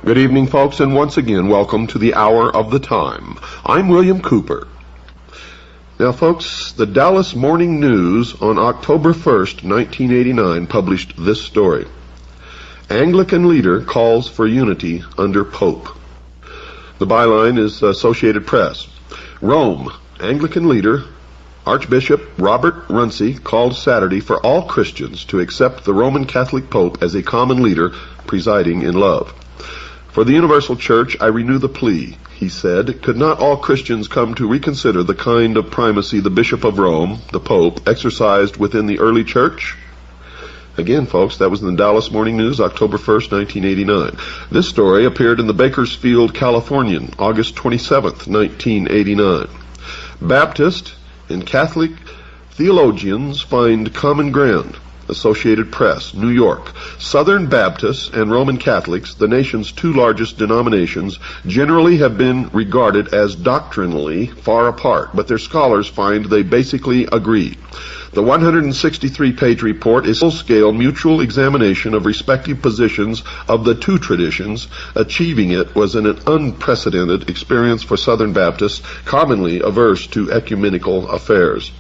Good evening, folks, and once again, welcome to the Hour of the Time. I'm William Cooper. Now, folks, the Dallas Morning News on October 1st, 1989, published this story. Anglican leader calls for unity under Pope. The byline is Associated Press. Rome, Anglican leader Archbishop Robert Runcie called Saturday for all Christians to accept the Roman Catholic Pope as a common leader presiding in love. For the Universal Church, I renew the plea, he said. Could not all Christians come to reconsider the kind of primacy the Bishop of Rome, the Pope, exercised within the early Church? Again, folks, that was in the Dallas Morning News, October 1st, 1989. This story appeared in the Bakersfield Californian, August 27th, 1989. Baptist and Catholic theologians find common ground. Associated Press, New York. Southern Baptists and Roman Catholics, the nation's two largest denominations, generally have been regarded as doctrinally far apart, but their scholars find they basically agree. The 163-page report is a full-scale mutual examination of respective positions of the two traditions. Achieving it was an unprecedented experience for Southern Baptists, commonly averse to ecumenical affairs.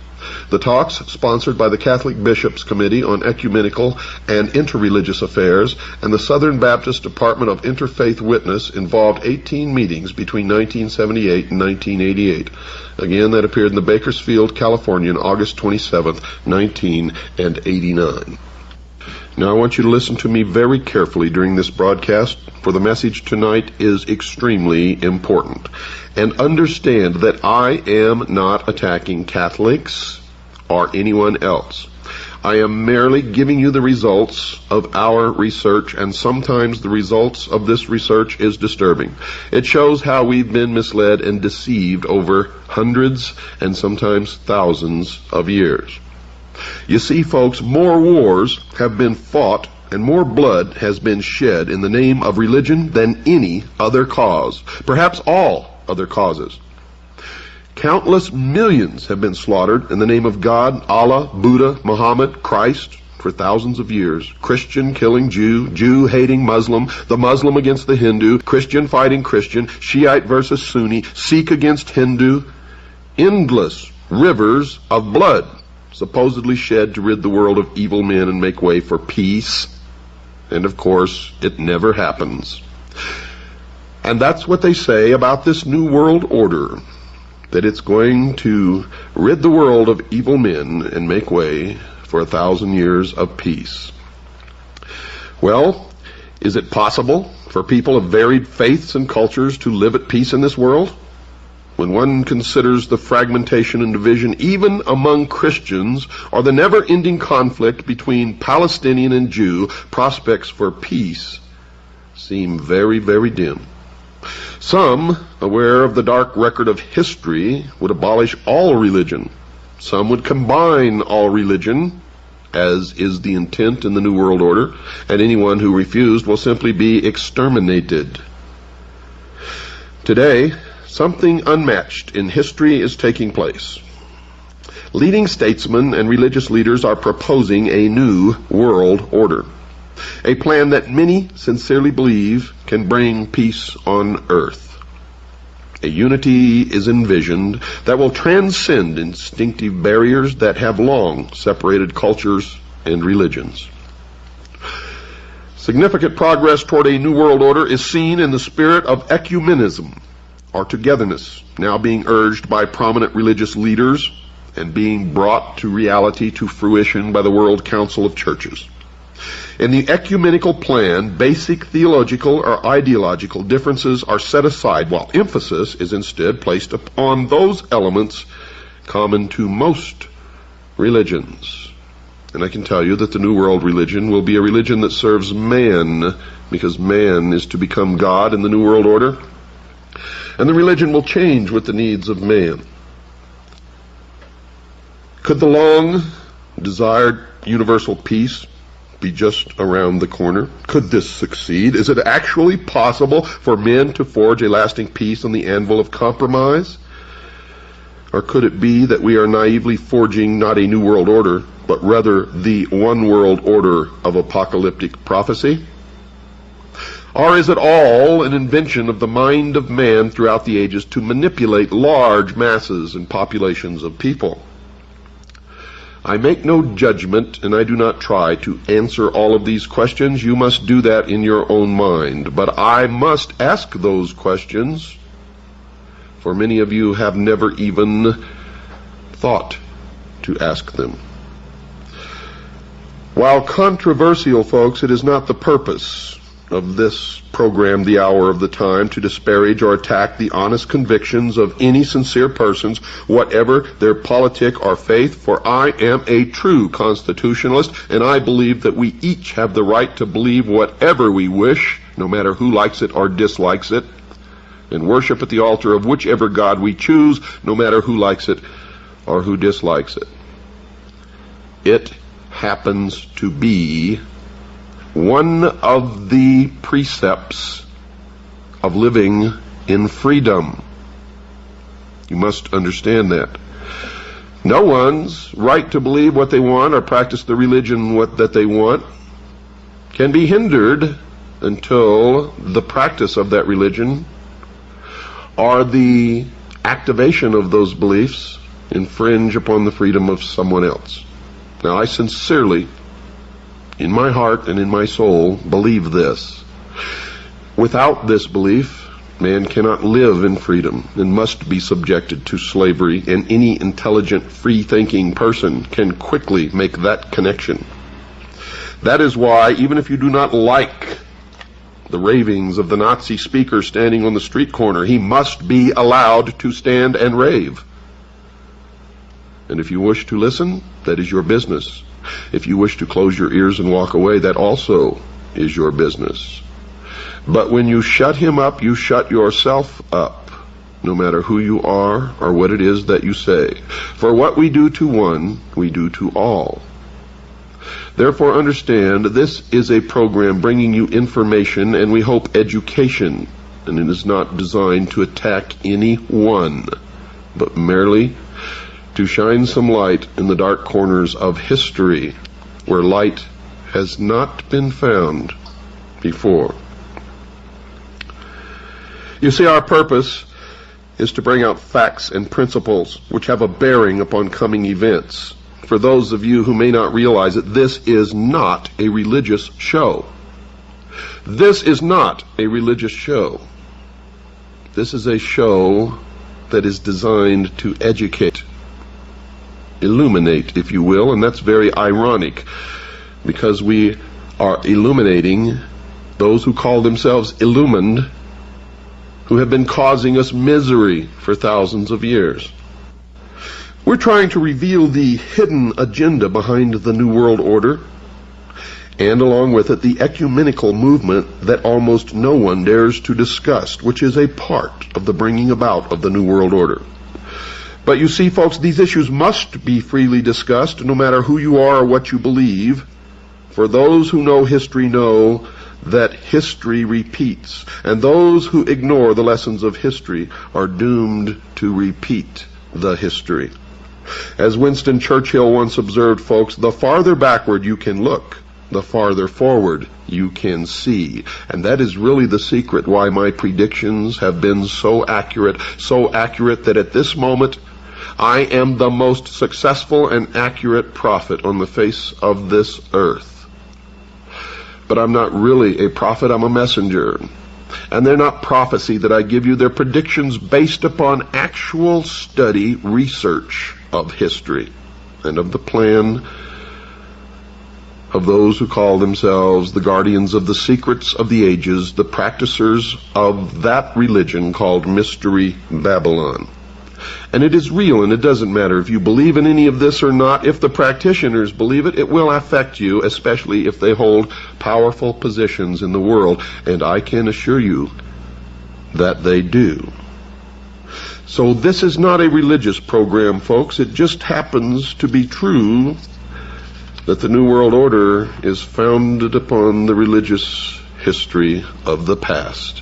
The talks, sponsored by the Catholic Bishops' Committee on Ecumenical and Interreligious Affairs and the Southern Baptist Department of Interfaith Witness, involved 18 meetings between 1978 and 1988. Again, that appeared in the Bakersfield Californian, August 27th, 1989. Now, I want you to listen to me very carefully during this broadcast, for the message tonight is extremely important. And understand that I am not attacking Catholics or anyone else. I am merely giving you the results of our research, and sometimes the results of this research is disturbing. It shows how we've been misled and deceived over hundreds and sometimes thousands of years. You see, folks, more wars have been fought and more blood has been shed in the name of religion than any other cause, perhaps all other causes. Countless millions have been slaughtered in the name of God, Allah, Buddha, Muhammad, Christ for thousands of years. Christian killing Jew, Jew hating Muslim, the Muslim against the Hindu, Christian fighting Christian, Shiite versus Sunni, Sikh against Hindu. Endless rivers of blood supposedly shed to rid the world of evil men and make way for peace. And of course, it never happens. And that's what they say about this new world order, that it's going to rid the world of evil men and make way for 1,000 years of peace. Well, is it possible for people of varied faiths and cultures to live at peace in this world? When one considers the fragmentation and division even among Christians, or the never-ending conflict between Palestinian and Jew, prospects for peace seem very, very dim. Some, aware of the dark record of history, would abolish all religion. Some would combine all religion, as is the intent in the New World Order, and anyone who refused will simply be exterminated. Today, something unmatched in history is taking place. Leading statesmen and religious leaders are proposing a new world order, a plan that many sincerely believe can bring peace on earth. A unity is envisioned that will transcend instinctive barriers that have long separated cultures and religions. Significant progress toward a new world order is seen in the spirit of ecumenism, or togetherness, now being urged by prominent religious leaders and being brought to reality, to fruition, by the World Council of Churches. In the ecumenical plan, basic theological or ideological differences are set aside, while emphasis is instead placed upon those elements common to most religions. And I can tell you that the New World religion will be a religion that serves man, because man is to become God in the New World Order. And the religion will change with the needs of man. Could the long-desired universal peace be just around the corner? Could this succeed? Is it actually possible for men to forge a lasting peace on the anvil of compromise? Or could it be that we are naively forging not a new world order, but rather the one world order of apocalyptic prophecy? Or is it all an invention of the mind of man throughout the ages to manipulate large masses and populations of people? I make no judgment, and I do not try to answer all of these questions. You must do that in your own mind. But I must ask those questions, for many of you have never even thought to ask them. While controversial, folks, it is not the purpose of this program, The Hour of the Time, to disparage or attack the honest convictions of any sincere persons, whatever their politic or faith, for I am a true constitutionalist, and I believe that we each have the right to believe whatever we wish, no matter who likes it or dislikes it, and worship at the altar of whichever God we choose, no matter who likes it or who dislikes it. It happens to be one of the precepts of living in freedom. You must understand that. No one's right to believe what they want or practice the religion that they want can be hindered until the practice of that religion or the activation of those beliefs infringe upon the freedom of someone else. Now, I sincerely, in my heart and in my soul, believe this. Without this belief, man cannot live in freedom and must be subjected to slavery, and any intelligent, free-thinking person can quickly make that connection. That is why, even if you do not like the ravings of the Nazi speaker standing on the street corner, he must be allowed to stand and rave. And if you wish to listen, that is your business. If you wish to close your ears and walk away, that also is your business. But when you shut him up, you shut yourself up, no matter who you are or what it is that you say. For what we do to one, we do to all. Therefore, understand, this is a program bringing you information and we hope education, and it is not designed to attack anyone, but merely to shine some light in the dark corners of history where light has not been found before. You see, our purpose is to bring out facts and principles which have a bearing upon coming events. For those of you who may not realize it, this is not a religious show. This is not a religious show. This is a show that is designed to educate, illuminate, if you will, and that's very ironic, because we are illuminating those who call themselves illumined, who have been causing us misery for thousands of years. We're trying to reveal the hidden agenda behind the New World Order, and along with it, the ecumenical movement that almost no one dares to discuss, which is a part of the bringing about of the New World Order. But you see, folks, these issues must be freely discussed, no matter who you are or what you believe. For those who know history know that history repeats, and those who ignore the lessons of history are doomed to repeat the history. As Winston Churchill once observed, folks, the farther backward you can look, the farther forward you can see. And that is really the secret why my predictions have been so accurate that at this moment I am the most successful and accurate prophet on the face of this earth. But I'm not really a prophet, I'm a messenger. And they're not prophecy that I give you, they're predictions based upon actual study, research of history, and of the plan of those who call themselves the guardians of the secrets of the ages, the practicers of that religion called Mystery Babylon. And it is real, and it doesn't matter if you believe in any of this or not. If the practitioners believe it, it will affect you, especially if they hold powerful positions in the world. And I can assure you that they do. So this is not a religious program, folks. It just happens to be true that the New World Order is founded upon the religious history of the past.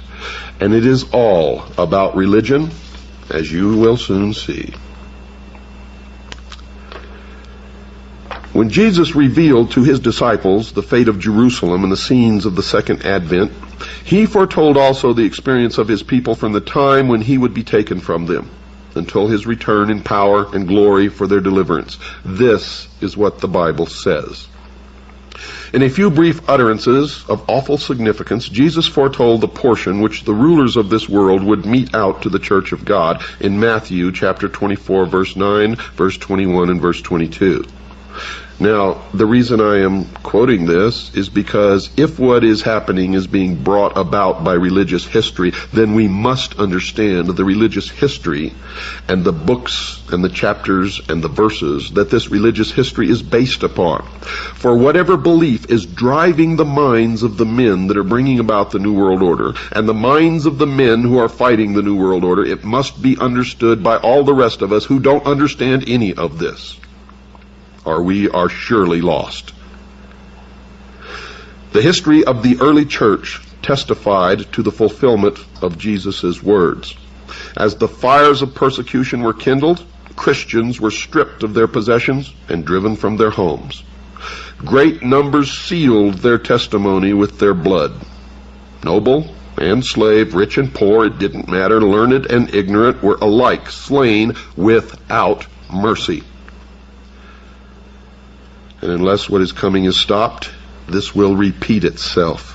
And it is all about religion, as you will soon see. When Jesus revealed to his disciples the fate of Jerusalem and the scenes of the second advent, he foretold also the experience of his people from the time when he would be taken from them, until his return in power and glory for their deliverance. This is what the Bible says. In a few brief utterances of awful significance, Jesus foretold the portion which the rulers of this world would mete out to the church of God in Matthew chapter 24, verse 9, verse 21, and verse 22. Now, the reason I am quoting this is because if what is happening is being brought about by religious history, then we must understand the religious history and the books and the chapters and the verses that this religious history is based upon. For whatever belief is driving the minds of the men that are bringing about the New World Order and the minds of the men who are fighting the New World Order, it must be understood by all the rest of us who don't understand any of this, or we are surely lost. The history of the early church testified to the fulfillment of Jesus' words. As the fires of persecution were kindled, Christians were stripped of their possessions and driven from their homes. Great numbers sealed their testimony with their blood. Noble and slave, rich and poor, it didn't matter, learned and ignorant, were alike slain without mercy. And unless what is coming is stopped, this will repeat itself.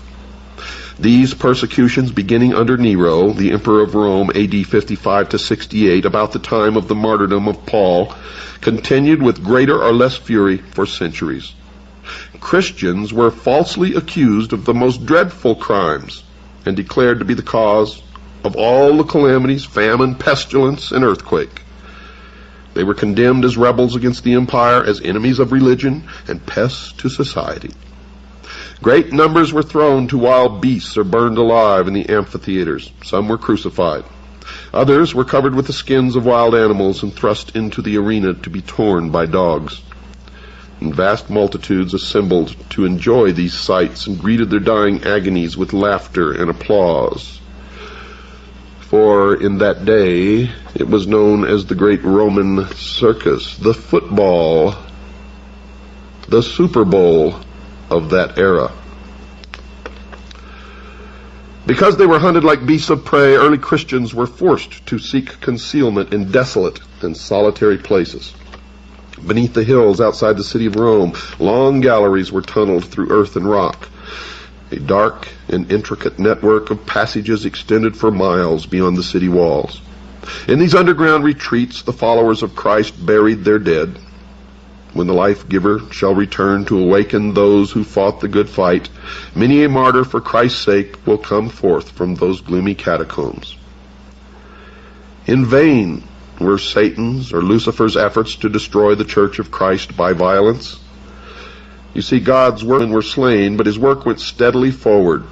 These persecutions, beginning under Nero, the emperor of Rome, AD 55 to 68, about the time of the martyrdom of Paul, continued with greater or less fury for centuries. Christians were falsely accused of the most dreadful crimes and declared to be the cause of all the calamities, famine, pestilence, and earthquake. They were condemned as rebels against the empire, as enemies of religion, and pests to society. Great numbers were thrown to wild beasts or burned alive in the amphitheaters. Some were crucified. Others were covered with the skins of wild animals and thrust into the arena to be torn by dogs. And vast multitudes assembled to enjoy these sights and greeted their dying agonies with laughter and applause. For in that day it was known as the Great Roman Circus, the football, the Super Bowl of that era. Because they were hunted like beasts of prey, early Christians were forced to seek concealment in desolate and solitary places. Beneath the hills outside the city of Rome, long galleries were tunneled through earth and rock. A dark and intricate network of passages extended for miles beyond the city walls. In these underground retreats, the followers of Christ buried their dead. When the life-giver shall return to awaken those who fought the good fight, many a martyr for Christ's sake will come forth from those gloomy catacombs. In vain were Satan's or Lucifer's efforts to destroy the Church of Christ by violence. You see, God's workmen were slain, but his work went steadily forward.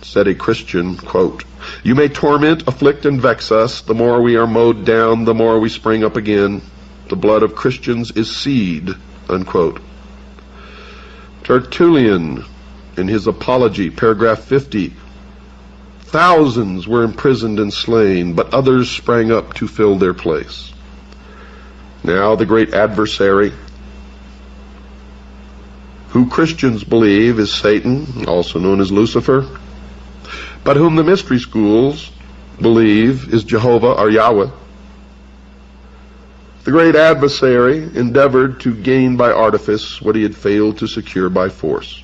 Said a Christian, quote, "You may torment, afflict, and vex us. The more we are mowed down, the more we spring up again. The blood of Christians is seed," unquote. Tertullian, in his Apology, paragraph 50, thousands were imprisoned and slain, but others sprang up to fill their place. Now the great adversary, who Christians believe is Satan, also known as Lucifer, but whom the mystery schools believe is Jehovah or Yahweh. The great adversary endeavored to gain by artifice what he had failed to secure by force.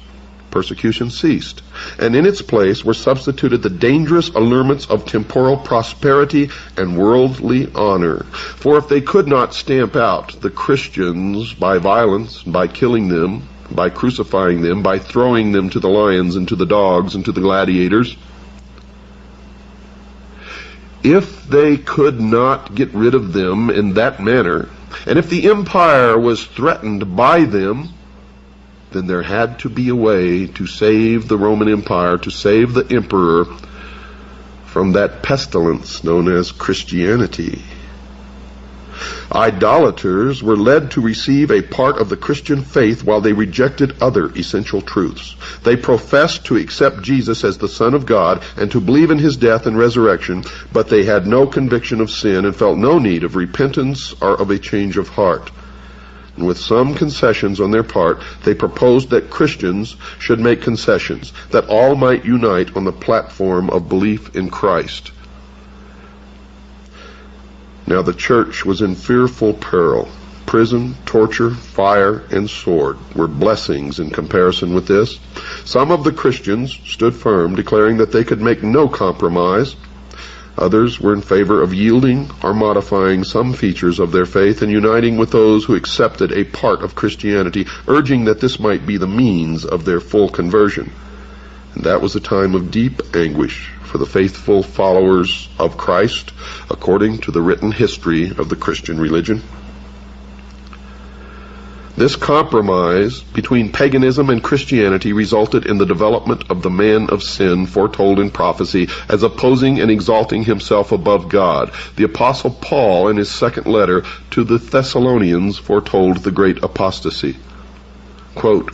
Persecution ceased, and in its place were substituted the dangerous allurements of temporal prosperity and worldly honor. For if they could not stamp out the Christians by violence, by killing them, by crucifying them, by throwing them to the lions and to the dogs and to the gladiators. If they could not get rid of them in that manner, and if the empire was threatened by them, then there had to be a way to save the Roman Empire, to save the emperor from that pestilence known as Christianity. Idolaters were led to receive a part of the Christian faith while they rejected other essential truths. They professed to accept Jesus as the Son of God and to believe in his death and resurrection, but they had no conviction of sin and felt no need of repentance or of a change of heart. And with some concessions on their part, they proposed that Christians should make concessions, that all might unite on the platform of belief in Christ. Now the church was in fearful peril. Prison, torture, fire, and sword were blessings in comparison with this. Some of the Christians stood firm, declaring that they could make no compromise. Others were in favor of yielding or modifying some features of their faith and uniting with those who accepted a part of Christianity, urging that this might be the means of their full conversion. And that was a time of deep anguish for the faithful followers of Christ, according to the written history of the Christian religion. This compromise between paganism and Christianity resulted in the development of the man of sin foretold in prophecy as opposing and exalting himself above God. The Apostle Paul, in his second letter to the Thessalonians, foretold the great apostasy. Quote,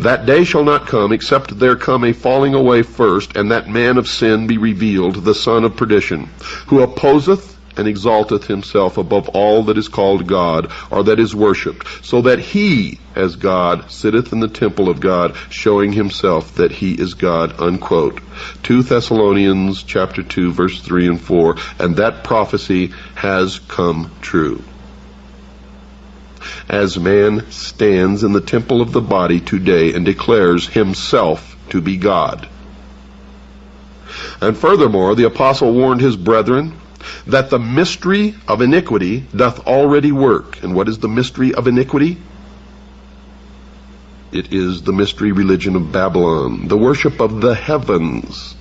"That day shall not come, except there come a falling away first, and that man of sin be revealed, the son of perdition, who opposeth and exalteth himself above all that is called God, or that is worshipped, so that he, as God, sitteth in the temple of God, showing himself that he is God." Unquote. 2 Thessalonians chapter 2, verse 3 and 4. And that prophecy has come true. As man stands in the temple of the body today and declares himself to be God. And furthermore, the apostle warned his brethren that the mystery of iniquity doth already work. And what is the mystery of iniquity? It is the mystery religion of Babylon, the worship of the heavens,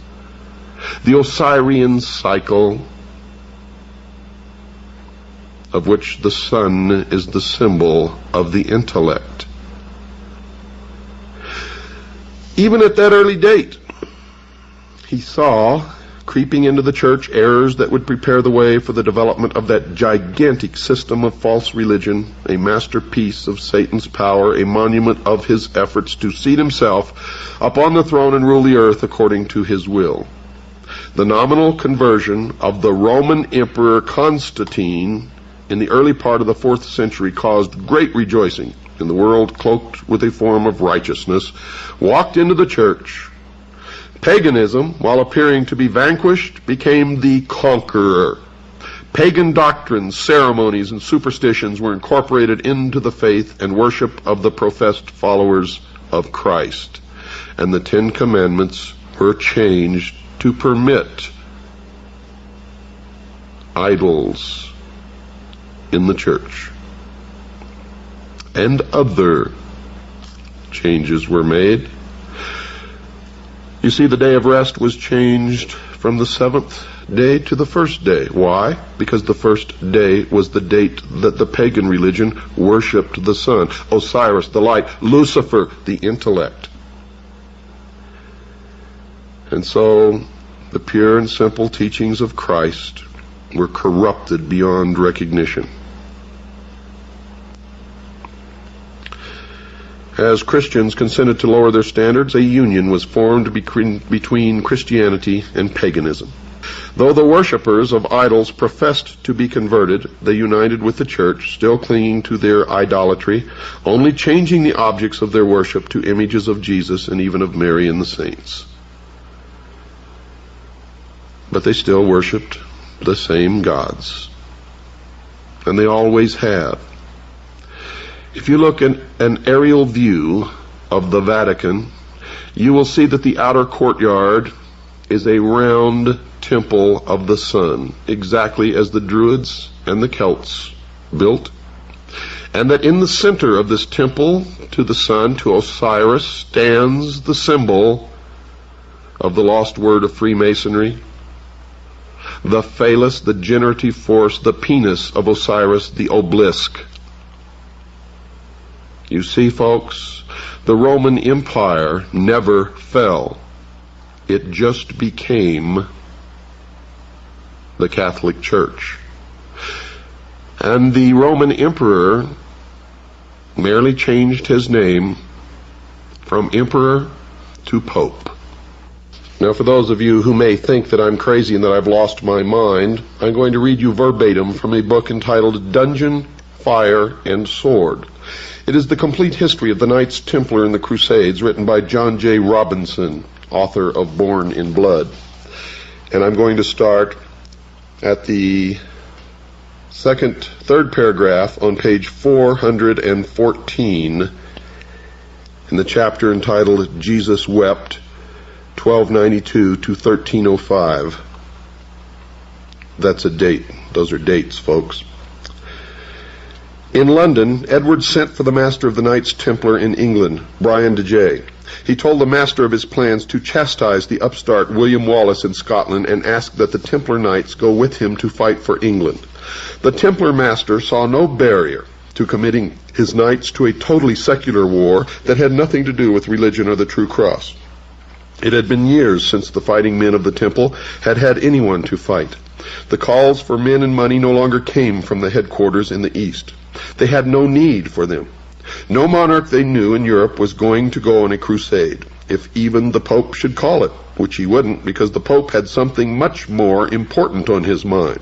the Osirian cycle, of which the sun is the symbol of the intellect. Even at that early date, he saw creeping into the church errors that would prepare the way for the development of that gigantic system of false religion, a masterpiece of Satan's power, a monument of his efforts to seat himself upon the throne and rule the earth according to his will. The nominal conversion of the Roman Emperor Constantine in the early part of the 4th century caused great rejoicing, and the world, cloaked with a form of righteousness, walked into the church. Paganism, while appearing to be vanquished, became the conqueror. Pagan doctrines, ceremonies, and superstitions were incorporated into the faith and worship of the professed followers of Christ. And the 10 Commandments were changed to permit idols in the church. And other changes were made. You see, the day of rest was changed from the 7th day to the 1st day. Why? Because the 1st day was the date that the pagan religion worshipped the sun, Osiris, the light, Lucifer, the intellect. And so the pure and simple teachings of Christ were corrupted beyond recognition. As Christians consented to lower their standards, a union was formed between Christianity and paganism. Though the worshippers of idols professed to be converted, they united with the church, still clinging to their idolatry, only changing the objects of their worship to images of Jesus and even of Mary and the saints. But they still worshipped the same gods, and they always have. If you look at an aerial view of the Vatican, you will see that the outer courtyard is a round temple of the sun, exactly as the Druids and the Celts built and that in the center of this temple to the sun, to Osiris, stands the symbol of the lost word of Freemasonry, the phallus, the generative force, the penis of Osiris, the obelisk. You see, folks, the Roman Empire never fell. It just became the Catholic Church. And the Roman Emperor merely changed his name from Emperor to Pope. Now, for those of you who may think that I'm crazy and that I've lost my mind, I'm going to read you verbatim from a book entitled Dungeon, Fire, and Sword. It is the complete history of the Knights Templar and the Crusades, written by John J. Robinson, author of Born in Blood. And I'm going to start at the third paragraph on page 414 in the chapter entitled Jesus Wept, 1292 to 1305. That's a date. Those are dates, folks. In London, Edward sent for the master of the Knights Templar in England, Brian de Jay. He told the master of his plans to chastise the upstart William Wallace in Scotland and ask that the Templar Knights go with him to fight for England. The Templar master saw no barrier to committing his knights to a totally secular war that had nothing to do with religion or the true cross. It had been years since the fighting men of the temple had had anyone to fight. The calls for men and money no longer came from the headquarters in the East. They had no need for them. No monarch they knew in Europe was going to go on a crusade, if even the Pope should call it, which he wouldn't, because the Pope had something much more important on his mind.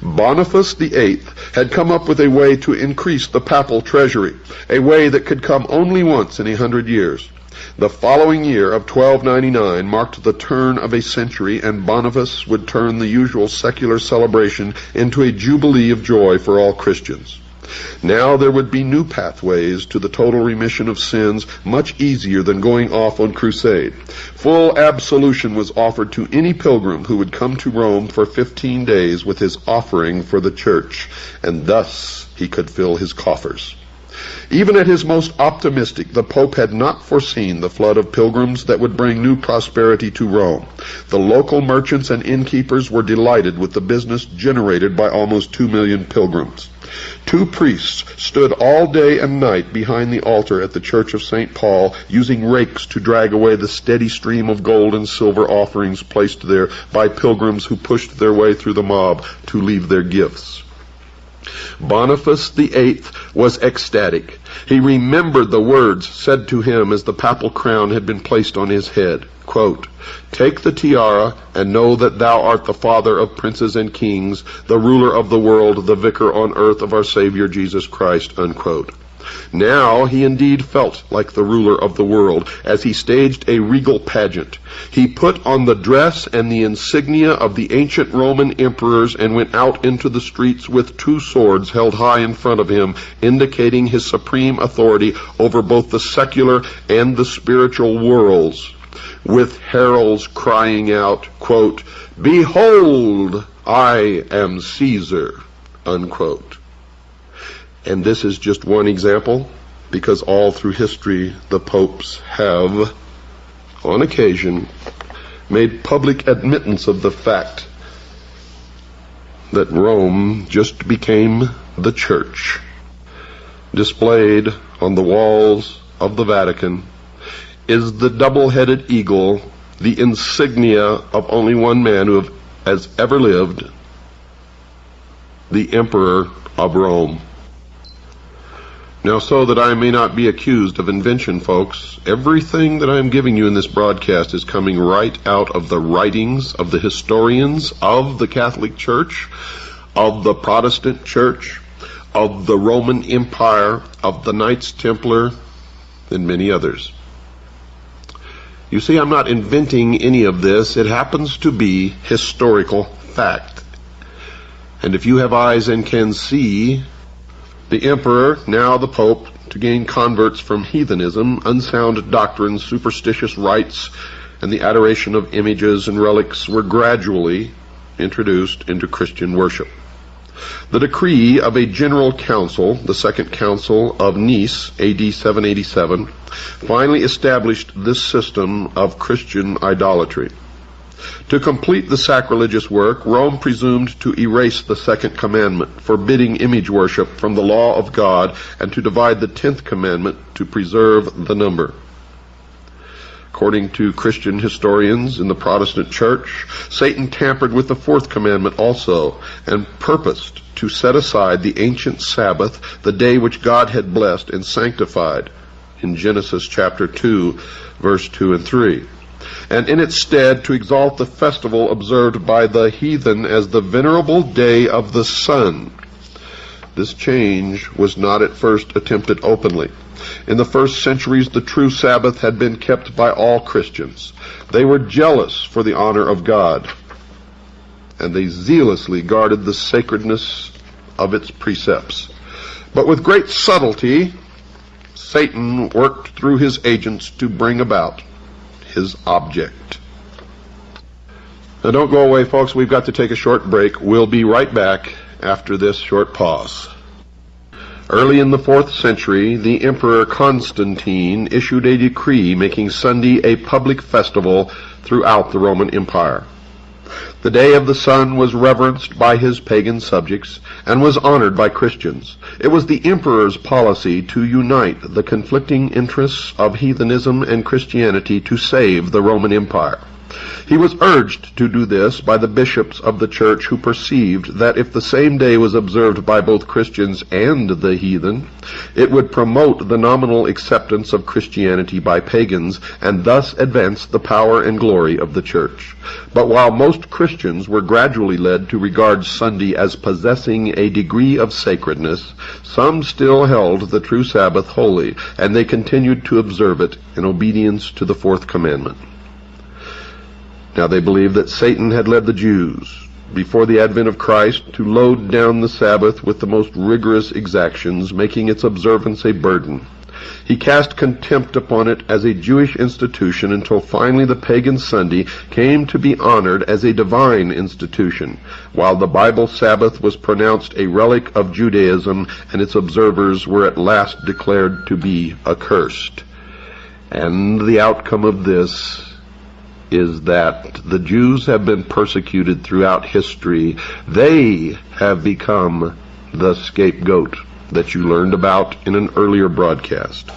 Boniface VIII had come up with a way to increase the papal treasury, a way that could come only once in 100 years. The following year of 1299 marked the turn of a century, and Boniface would turn the usual secular celebration into a jubilee of joy for all Christians. Now there would be new pathways to the total remission of sins, much easier than going off on crusade. Full absolution was offered to any pilgrim who would come to Rome for 15 days with his offering for the church, and thus he could fill his coffers. Even at his most optimistic, the Pope had not foreseen the flood of pilgrims that would bring new prosperity to Rome. The local merchants and innkeepers were delighted with the business generated by almost 2 million pilgrims. 2 priests stood all day and night behind the altar at the Church of St. Paul, using rakes to drag away the steady stream of gold and silver offerings placed there by pilgrims who pushed their way through the mob to leave their gifts. Boniface VIII was ecstatic. He remembered the words said to him as the papal crown had been placed on his head. Quote, "Take the tiara and know that thou art the father of princes and kings, the ruler of the world, the vicar on earth of our Savior Jesus Christ." Unquote. Now he indeed felt like the ruler of the world as he staged a regal pageant. He put on the dress and the insignia of the ancient Roman emperors and went out into the streets with 2 swords held high in front of him, indicating his supreme authority over both the secular and the spiritual worlds, with heralds crying out, quote, "Behold, I am Caesar," unquote. And this is just one example, because all through history the popes have, on occasion, made public admittance of the fact that Rome just became the church. Displayed on the walls of the Vatican is the double-headed eagle, the insignia of only one man who has ever lived, the Emperor of Rome. Now, so that I may not be accused of invention, folks, everything that I'm giving you in this broadcast is coming right out of the writings of the historians of the Catholic Church, of the Protestant Church, of the Roman Empire, of the Knights Templar, and many others. You see, I'm not inventing any of this. It happens to be historical fact. And if you have eyes and can see, the emperor, now the pope, to gain converts from heathenism, unsound doctrines, superstitious rites, and the adoration of images and relics were gradually introduced into Christian worship. The decree of a general council, the Second Council of Nice, AD 787, finally established this system of Christian idolatry. To complete the sacrilegious work, Rome presumed to erase the second commandment, forbidding image worship, from the law of God, and to divide the 10th commandment to preserve the number. According to Christian historians in the Protestant Church, Satan tampered with the 4th commandment also, and purposed to set aside the ancient Sabbath, the day which God had blessed and sanctified, in Genesis chapter 2, verse 2 and 3. And in its stead to exalt the festival observed by the heathen as the venerable day of the sun. This change was not at first attempted openly. In the first centuries, the true Sabbath had been kept by all Christians. They were jealous for the honor of God, and they zealously guarded the sacredness of its precepts. But with great subtlety, Satan worked through his agents to bring about his object. Now don't go away, folks. We've got to take a short break. We'll be right back after this short pause. Early in the 4th century, the Emperor Constantine issued a decree making Sunday a public festival throughout the Roman Empire. The day of the sun was reverenced by his pagan subjects and was honored by Christians. It was the emperor's policy to unite the conflicting interests of heathenism and Christianity to save the Roman Empire. He was urged to do this by the bishops of the church, who perceived that if the same day was observed by both Christians and the heathen, it would promote the nominal acceptance of Christianity by pagans and thus advance the power and glory of the church. But while most Christians were gradually led to regard Sunday as possessing a degree of sacredness, some still held the true Sabbath holy, and they continued to observe it in obedience to the 4th commandment. Now they believed that Satan had led the Jews, before the advent of Christ, to load down the Sabbath with the most rigorous exactions, making its observance a burden. He cast contempt upon it as a Jewish institution until finally the pagan Sunday came to be honored as a divine institution, while the Bible Sabbath was pronounced a relic of Judaism and its observers were at last declared to be accursed. And the outcome of this is that the Jews have been persecuted throughout history. They have become the scapegoat that you learned about in an earlier broadcast.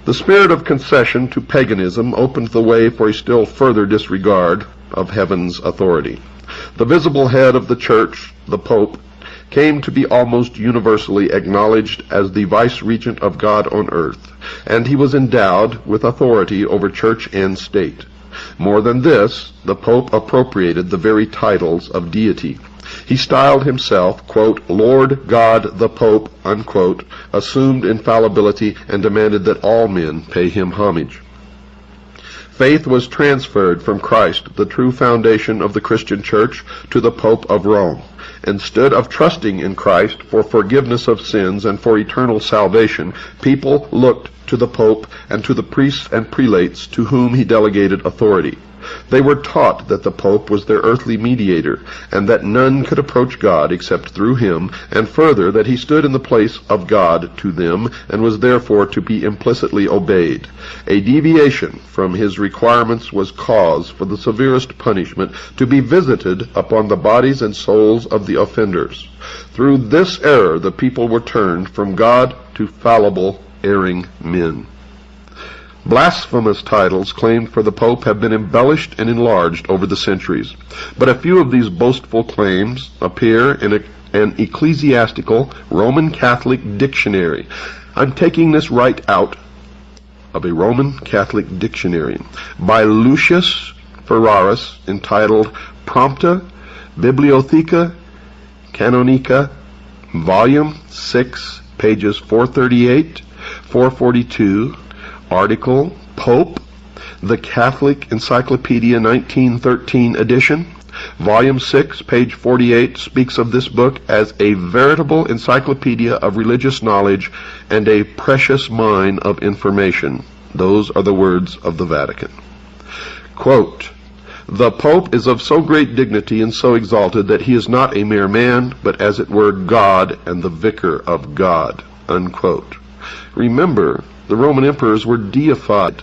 The spirit of concession to paganism opened the way for a still further disregard of heaven's authority. The visible head of the church, the Pope, came to be almost universally acknowledged as the vice-regent of God on earth, and he was endowed with authority over church and state. More than this, the Pope appropriated the very titles of deity. He styled himself, quote, Lord God the Pope, unquote, assumed infallibility, and demanded that all men pay him homage. Faith was transferred from Christ, the true foundation of the Christian Church, to the Pope of Rome. Instead of trusting in Christ for forgiveness of sins and for eternal salvation, people looked to the Pope and to the priests and prelates to whom he delegated authority. They were taught that the Pope was their earthly mediator, and that none could approach God except through him, and further that he stood in the place of God to them, and was therefore to be implicitly obeyed. A deviation from his requirements was cause for the severest punishment to be visited upon the bodies and souls of the offenders. Through this error the people were turned from God to fallible, erring men. Blasphemous titles claimed for the Pope have been embellished and enlarged over the centuries, but a few of these boastful claims appear in an ecclesiastical Roman Catholic dictionary. I'm taking this right out of a Roman Catholic dictionary by Lucius Ferraris, entitled Prompta Bibliotheca Canonica, Volume 6, pages 438, 442, article, Pope, The Catholic Encyclopedia 1913 edition, Volume 6, page 48, speaks of this book as a veritable encyclopedia of religious knowledge and a precious mine of information. Those are the words of the Vatican. Quote, The Pope is of so great dignity and so exalted that he is not a mere man, but as it were God and the vicar of God." Unquote. Remember, the Roman emperors were deified.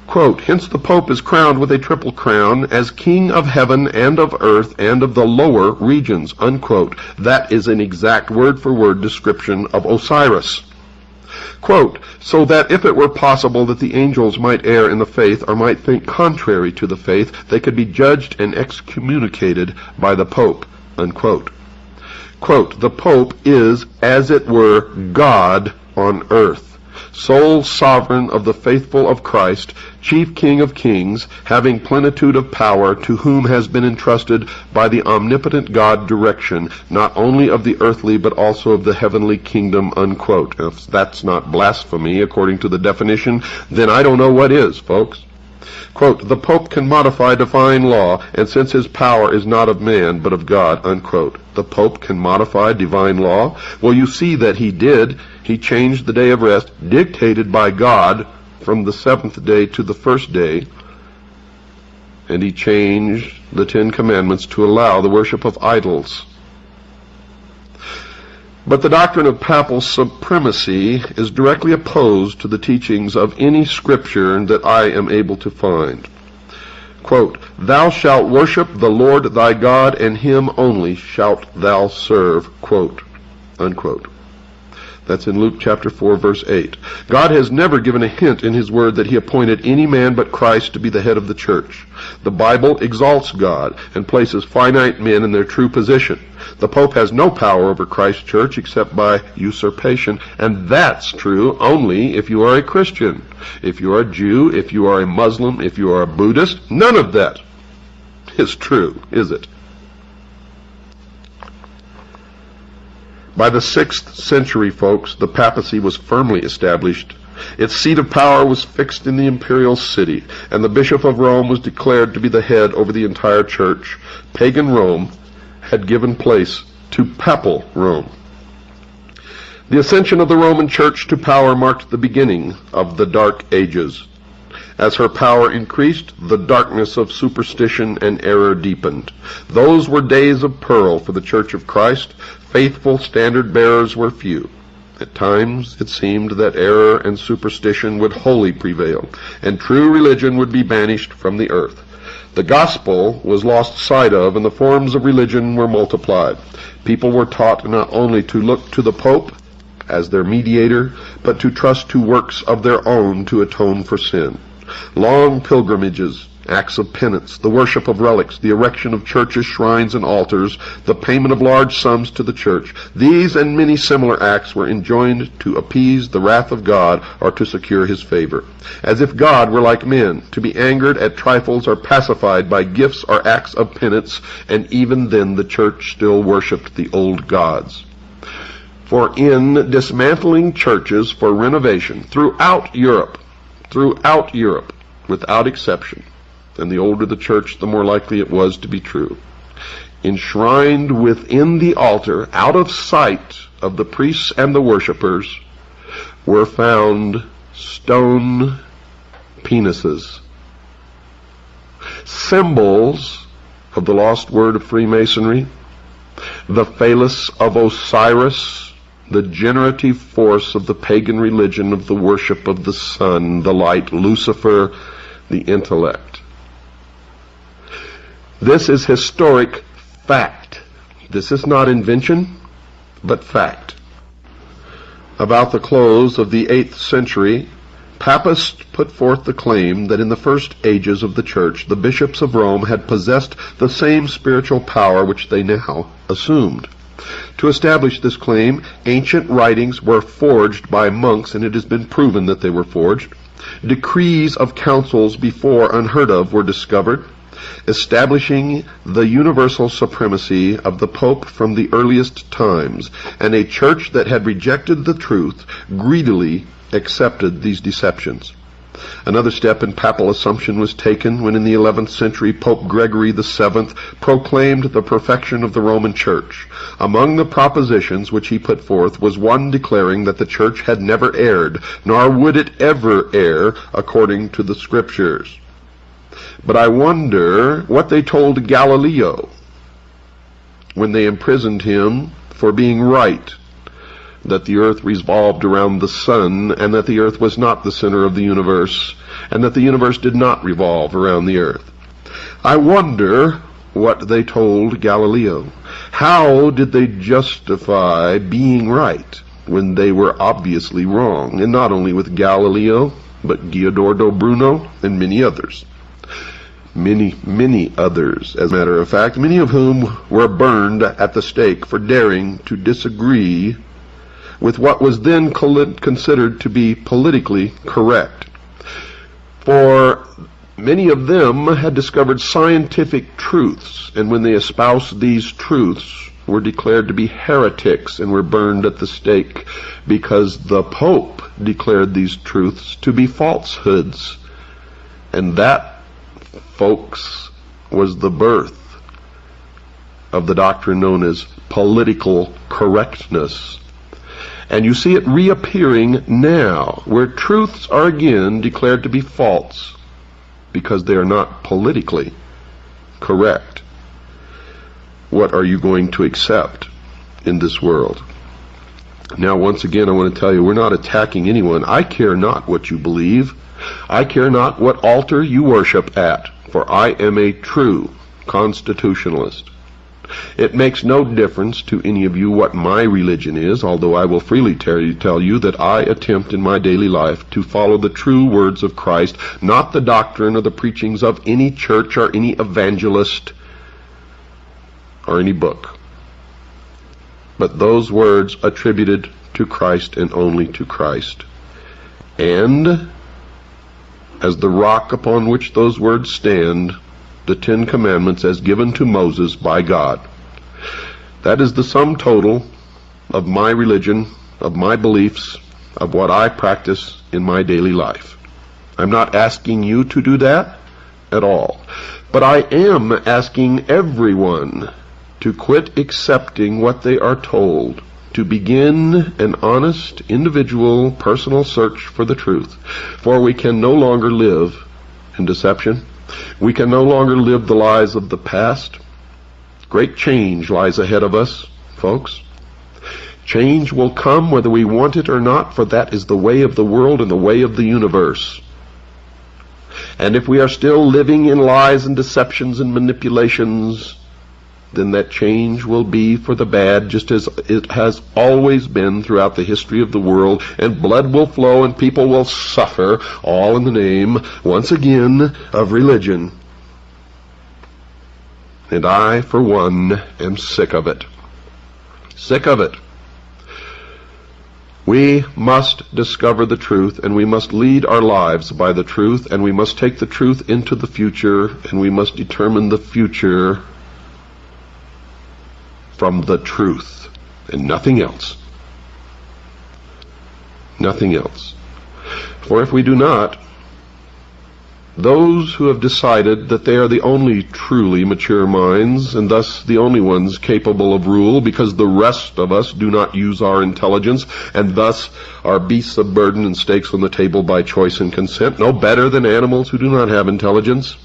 Quote, "Hence the Pope is crowned with a triple crown as King of heaven and of earth and of the lower regions." Unquote. That is an exact word-for-word description of Osiris. Quote, "So that if it were possible that the angels might err in the faith or might think contrary to the faith, they could be judged and excommunicated by the Pope." Unquote. Quote, "The Pope is, as it were, God on earth, sole sovereign of the faithful of Christ, chief King of kings, having plenitude of power, to whom has been entrusted by the omnipotent God direction, not only of the earthly but also of the heavenly kingdom." Unquote. If that's not blasphemy according to the definition, then I don't know what is, folks. Quote, "The Pope can modify divine law, and since his power is not of man, but of God." Unquote. The Pope can modify divine law? Well, you see that he did. He changed the day of rest, dictated by God, from the seventh day to the first day, and he changed the 10 Commandments to allow the worship of idols. But the doctrine of papal supremacy is directly opposed to the teachings of any scripture that I am able to find. Quote, "Thou shalt worship the Lord thy God, and him only shalt thou serve." Quote, unquote. That's in Luke chapter 4, verse 8. God has never given a hint in his word that he appointed any man but Christ to be the head of the church. The Bible exalts God and places finite men in their true position. The Pope has no power over Christ's church except by usurpation, and that's true only if you are a Christian. If you are a Jew, if you are a Muslim, if you are a Buddhist, none of that is true, is it? By the 6th century, folks, the papacy was firmly established. Its seat of power was fixed in the imperial city, and the Bishop of Rome was declared to be the head over the entire church. Pagan Rome had given place to papal Rome. The ascension of the Roman Church to power marked the beginning of the Dark Ages. As her power increased, the darkness of superstition and error deepened. Those were days of peril for the Church of Christ. Faithful standard-bearers were few. At times it seemed that error and superstition would wholly prevail, and true religion would be banished from the earth. The gospel was lost sight of, and the forms of religion were multiplied. People were taught not only to look to the Pope as their mediator, but to trust to works of their own to atone for sin. Long pilgrimages, acts of penance, the worship of relics, the erection of churches, shrines, and altars, the payment of large sums to the church, these and many similar acts were enjoined to appease the wrath of God or to secure his favor. As if God were like men, to be angered at trifles or pacified by gifts or acts of penance, and even then the church still worshipped the old gods. For in dismantling churches for renovation throughout Europe, without exception, and the older the church, the more likely it was to be true, enshrined within the altar, out of sight of the priests and the worshippers, were found stone penises, symbols of the lost word of Freemasonry, the phallus of Osiris, the generative force of the pagan religion of the worship of the sun, the light, Lucifer, the intellect. This is historic fact. This is not invention, but fact. About the close of the 8th century, Papists put forth the claim that in the first ages of the Church, the bishops of Rome had possessed the same spiritual power which they now assumed. To establish this claim, ancient writings were forged by monks, and it has been proven that they were forged. Decrees of councils before unheard of were discovered, establishing the universal supremacy of the Pope from the earliest times, and a church that had rejected the truth greedily accepted these deceptions. Another step in papal assumption was taken when in the 11th century Pope Gregory VII proclaimed the perfection of the Roman Church. Among the propositions which he put forth was one declaring that the Church had never erred, nor would it ever err according to the Scriptures. But I wonder what they told Galileo when they imprisoned him for being right, that the earth revolved around the sun, and that the earth was not the center of the universe, and that the universe did not revolve around the earth. I wonder what they told Galileo. How did they justify being right when they were obviously wrong? And not only with Galileo, but Giordano Bruno and many others. Many others, as a matter of fact, many of whom were burned at the stake for daring to disagree with what was then considered to be politically correct. For many of them had discovered scientific truths, and when they espoused these truths, were declared to be heretics and were burned at the stake because the Pope declared these truths to be falsehoods. And that, folks, was the birth of the doctrine known as political correctness. And you see it reappearing now, where truths are again declared to be false because they are not politically correct. What are you going to accept in this world? Now, once again, I want to tell you, we're not attacking anyone. I care not what you believe. I care not what altar you worship at, for I am a true constitutionalist. It makes no difference to any of you what my religion is, although I will freely tell you that I attempt in my daily life to follow the true words of Christ, not the doctrine or the preachings of any church or any evangelist or any book, but those words attributed to Christ and only to Christ. And as the rock upon which those words stand, the 10 Commandments as given to Moses by God. That is the sum total of my religion, of my beliefs, of what I practice in my daily life. I'm not asking you to do that at all, but I am asking everyone to quit accepting what they are told, to begin an honest, individual, personal search for the truth. For we can no longer live in deception. We can no longer live the lies of the past. Great change lies ahead of us, folks. Change will come whether we want it or not, for that is the way of the world and the way of the universe. And if we are still living in lies and deceptions and manipulations, then that change will be for the bad, just as it has always been throughout the history of the world, and blood will flow and people will suffer, all in the name, once again, of religion. And I, for one, am sick of it. Sick of it. We must discover the truth, and we must lead our lives by the truth, and we must take the truth into the future, and we must determine the future from the truth and nothing else. Nothing else. For if we do not, those who have decided that they are the only truly mature minds, and thus the only ones capable of rule, because the rest of us do not use our intelligence, and thus are beasts of burden and stakes on the table by choice and consent, no better than animals who do not have intelligence,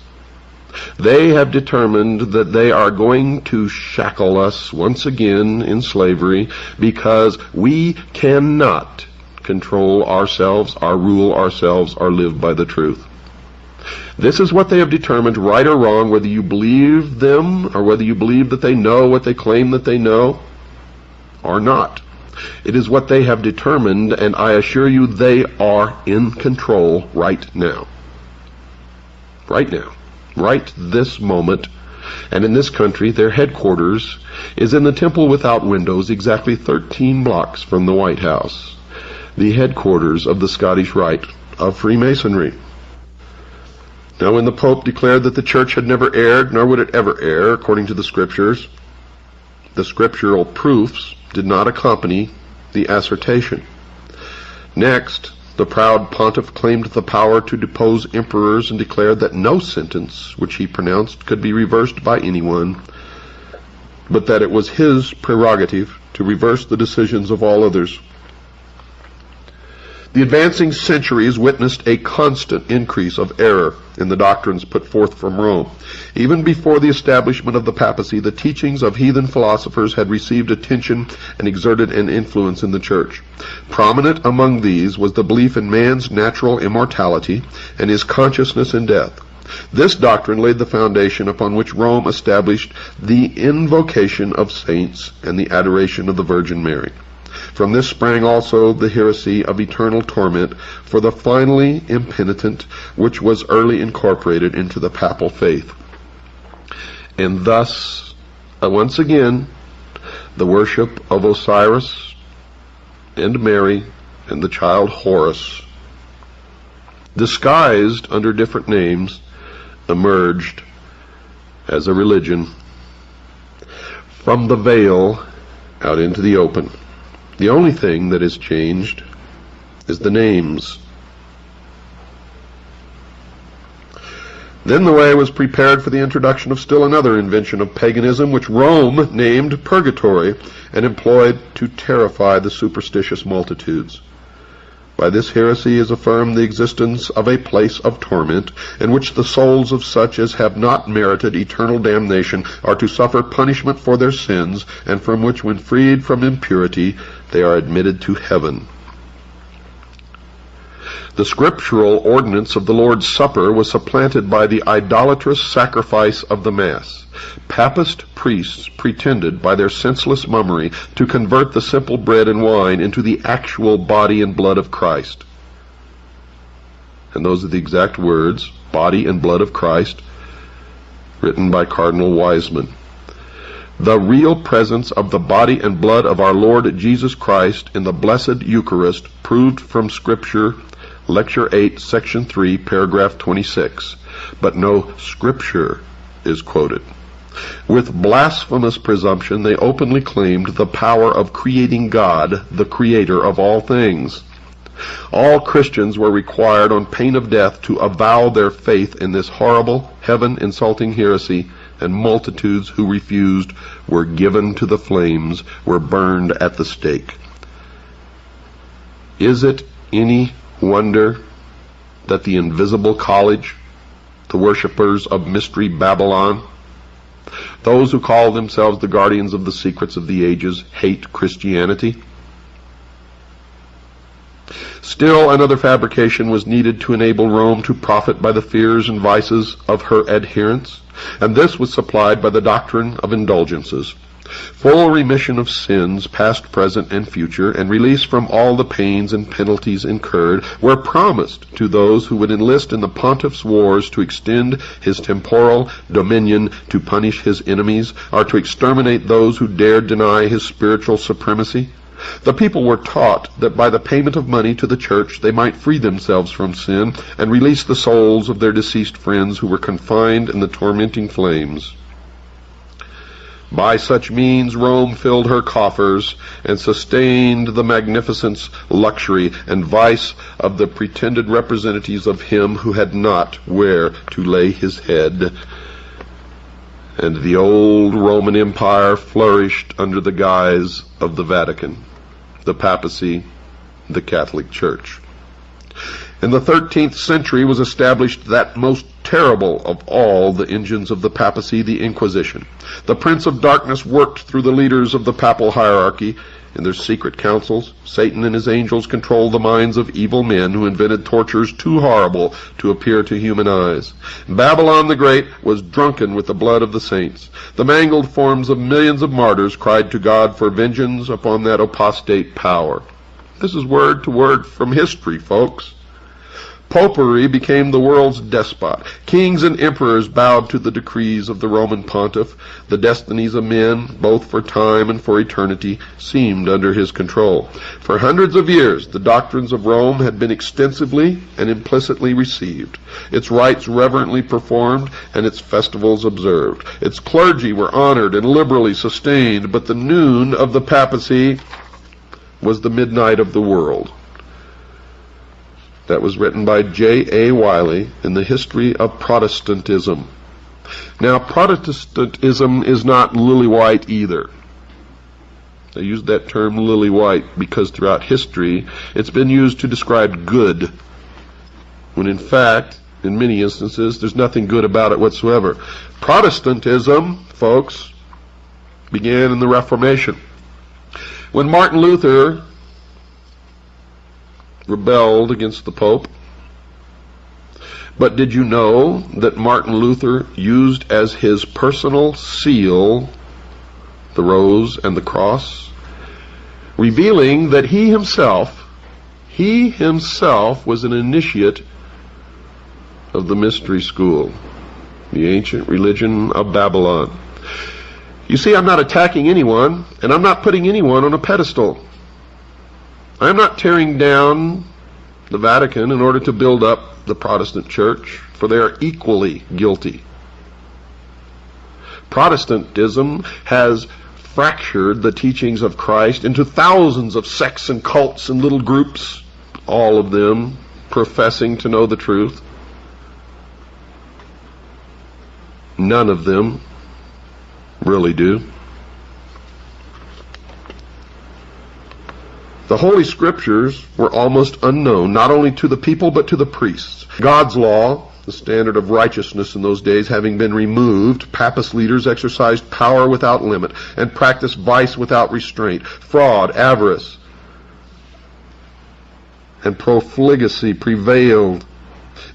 they have determined that they are going to shackle us once again in slavery, because we cannot control ourselves, or rule ourselves, or live by the truth. This is what they have determined, right or wrong, whether you believe them or whether you believe that they know what they claim that they know or not. It is what they have determined, and I assure you they are in control right now. Right now. Right this moment. And in this country, their headquarters is in the temple without windows, exactly 13 blocks from the White House, the headquarters of the Scottish Rite of Freemasonry. Now, when the Pope declared that the Church had never erred, nor would it ever err, according to the Scriptures, the scriptural proofs did not accompany the assertion. Next, the proud pontiff claimed the power to depose emperors and declared that no sentence which he pronounced could be reversed by anyone, but that it was his prerogative to reverse the decisions of all others. The advancing centuries witnessed a constant increase of error in the doctrines put forth from Rome. Even before the establishment of the papacy, the teachings of heathen philosophers had received attention and exerted an influence in the church. Prominent among these was the belief in man's natural immortality and his consciousness in death. This doctrine laid the foundation upon which Rome established the invocation of saints and the adoration of the Virgin Mary. From this sprang also the heresy of eternal torment for the finally impenitent, which was early incorporated into the papal faith. And thus, once again, the worship of Osiris and Mary and the child Horus, disguised under different names, emerged as a religion from the veil out into the open. The only thing that has changed is the names. Then the way was prepared for the introduction of still another invention of paganism, which Rome named purgatory and employed to terrify the superstitious multitudes. By this heresy is affirmed the existence of a place of torment, in which the souls of such as have not merited eternal damnation are to suffer punishment for their sins, and from which, when freed from impurity, they are admitted to heaven. The scriptural ordinance of the Lord's Supper was supplanted by the idolatrous sacrifice of the Mass. Papist priests pretended by their senseless mummery to convert the simple bread and wine into the actual body and blood of Christ. And those are the exact words, body and blood of Christ, written by Cardinal Wiseman. The real presence of the body and blood of our Lord Jesus Christ in the Blessed Eucharist, proved from Scripture, Lecture 8, Section 3, Paragraph 26. But no Scripture is quoted. With blasphemous presumption, they openly claimed the power of creating God, the creator of all things. All Christians were required on pain of death to avow their faith in this horrible, heaven-insulting heresy, and multitudes who refused were given to the flames, were burned at the stake. Is it any wonder that the invisible college, the worshippers of Mystery Babylon, those who call themselves the guardians of the secrets of the ages, hate Christianity? Still another fabrication was needed to enable Rome to profit by the fears and vices of her adherents, and this was supplied by the doctrine of indulgences. Full remission of sins, past, present, and future, and release from all the pains and penalties incurred, were promised to those who would enlist in the pontiff's wars to extend his temporal dominion, to punish his enemies, or to exterminate those who dared deny his spiritual supremacy. The people were taught that by the payment of money to the church they might free themselves from sin and release the souls of their deceased friends who were confined in the tormenting flames. By such means Rome filled her coffers and sustained the magnificence, luxury, and vice of the pretended representatives of him who had not where to lay his head. And the old Roman Empire flourished under the guise of the Vatican, the papacy, the Catholic Church. In the 13th century was established that most terrible of all the engines of the papacy, the Inquisition. The Prince of Darkness worked through the leaders of the papal hierarchy in their secret councils. Satan and his angels controlled the minds of evil men who invented tortures too horrible to appear to human eyes. Babylon the Great was drunken with the blood of the saints. The mangled forms of millions of martyrs cried to God for vengeance upon that apostate power. This is word to word from history, folks. Popery became the world's despot. Kings and emperors bowed to the decrees of the Roman pontiff. The destinies of men, both for time and for eternity, seemed under his control. For hundreds of years, the doctrines of Rome had been extensively and implicitly received, its rites reverently performed, and its festivals observed. Its clergy were honored and liberally sustained, but the noon of the papacy was the midnight of the world. That was written by J.A. Wiley in the History of Protestantism. Now, Protestantism is not lily-white either. I use that term lily-white because throughout history it's been used to describe good, when in fact, in many instances, there's nothing good about it whatsoever. Protestantism, folks, began in the Reformation. When Martin Luther rebelled against the Pope, but did you know that Martin Luther used as his personal seal the rose and the cross, revealing that he himself was an initiate of the mystery school, the ancient religion of Babylon. You see, I'm not attacking anyone, and I'm not putting anyone on a pedestal. I'm not tearing down the Vatican in order to build up the Protestant church, for they are equally guilty. Protestantism has fractured the teachings of Christ into thousands of sects and cults and little groups, all of them professing to know the truth. None of them really do. The Holy Scriptures were almost unknown, not only to the people but to the priests. God's law, the standard of righteousness in those days, having been removed, papist leaders exercised power without limit and practiced vice without restraint. Fraud, avarice, and profligacy prevailed.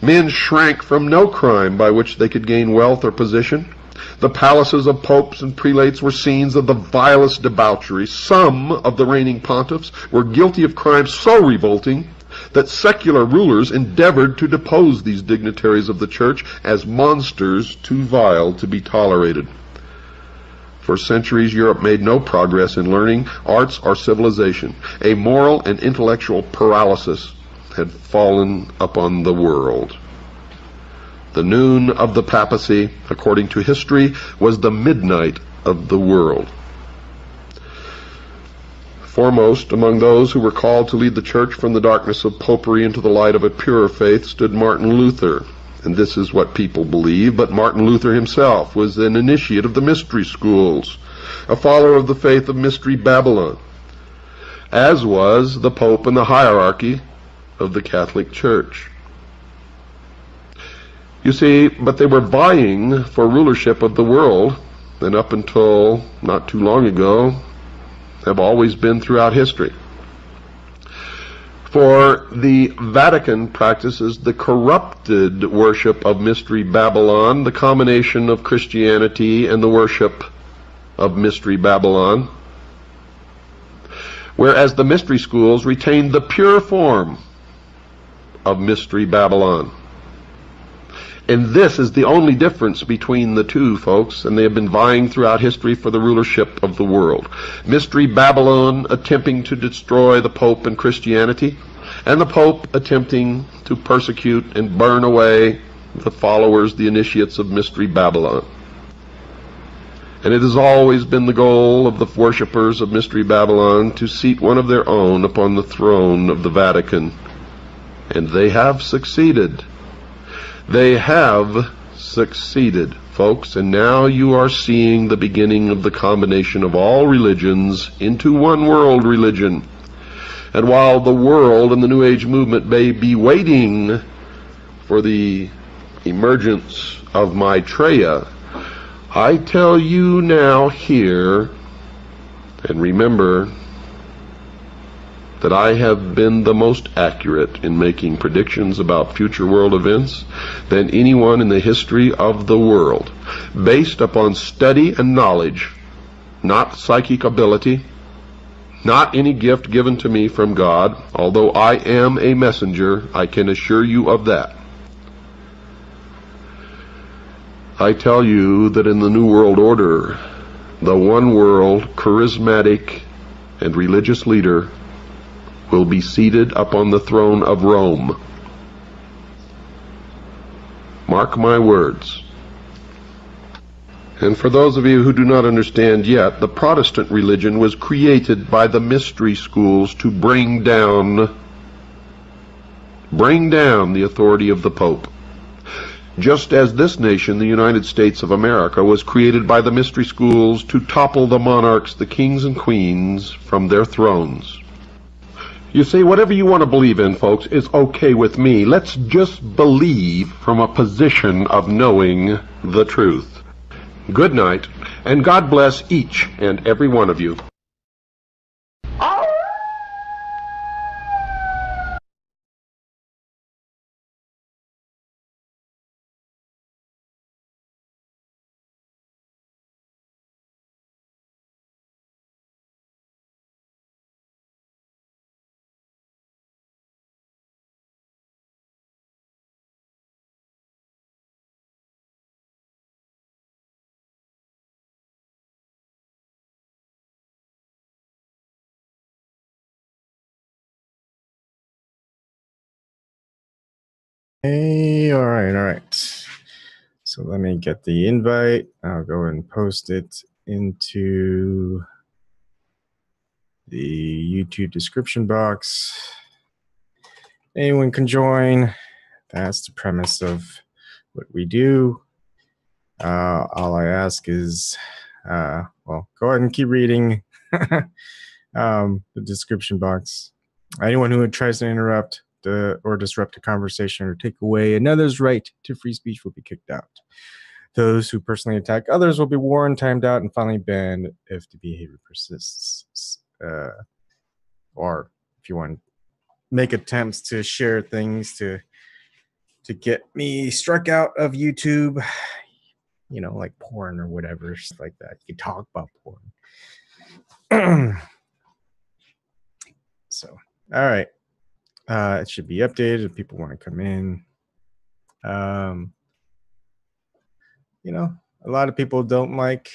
Men shrank from no crime by which they could gain wealth or position. The palaces of popes and prelates were scenes of the vilest debauchery. Some of the reigning pontiffs were guilty of crimes so revolting that secular rulers endeavored to depose these dignitaries of the church as monsters too vile to be tolerated. For centuries, Europe made no progress in learning, arts, or civilization. A moral and intellectual paralysis had fallen upon the world. The noon of the papacy, according to history, was the midnight of the world. Foremost among those who were called to lead the church from the darkness of popery into the light of a purer faith stood Martin Luther. And this is what people believe, but Martin Luther himself was an initiate of the mystery schools, a follower of the faith of Mystery Babylon, as was the Pope and the hierarchy of the Catholic Church. You see, but they were vying for rulership of the world, and up until not too long ago, have always been throughout history. For the Vatican practices the corrupted worship of Mystery Babylon, the combination of Christianity and the worship of Mystery Babylon, whereas the mystery schools retained the pure form of Mystery Babylon. And this is the only difference between the two, folks, and they have been vying throughout history for the rulership of the world. Mystery Babylon attempting to destroy the Pope and Christianity, and the Pope attempting to persecute and burn away the followers, the initiates of Mystery Babylon. And it has always been the goal of the worshippers of Mystery Babylon to seat one of their own upon the throne of the Vatican. And they have succeeded. They have succeeded, folks, and now you are seeing the beginning of the combination of all religions into one world religion. And while the world and the New Age movement may be waiting for the emergence of Maitreya, I tell you now here, and remember, that I have been the most accurate in making predictions about future world events than anyone in the history of the world, based upon study and knowledge, not psychic ability, not any gift given to me from God, although I am a messenger, I can assure you of that. I tell you that in the New World Order, the one world, charismatic, and religious leader will be seated upon the throne of Rome. Mark my words. And for those of you who do not understand yet, the Protestant religion was created by the mystery schools to bring down the authority of the Pope. just as this nation, the United States of America, was created by the mystery schools to topple the monarchs, the kings and queens, from their thrones. You see, whatever you want to believe in, folks, is okay with me. Let's just believe from a position of knowing the truth. Good night, and God bless each and every one of you. Hey, all right. So let me get the invite. I'll go and post it into the YouTube description box. Anyone can join. That's the premise of what we do. All I ask is, well, go ahead and keep reading the description box. Anyone who tries to interrupt or disrupt a conversation or take away another's right to free speech will be kicked out. Those who personally attack others will be warned, timed out, and finally banned if the behavior persists. Or if you want to make attempts to share things to get me struck out of YouTube, you know, like porn or whatever, stuff like that. You can talk about porn. So, all right. It should be updated if people want to come in. You know, a lot of people don't like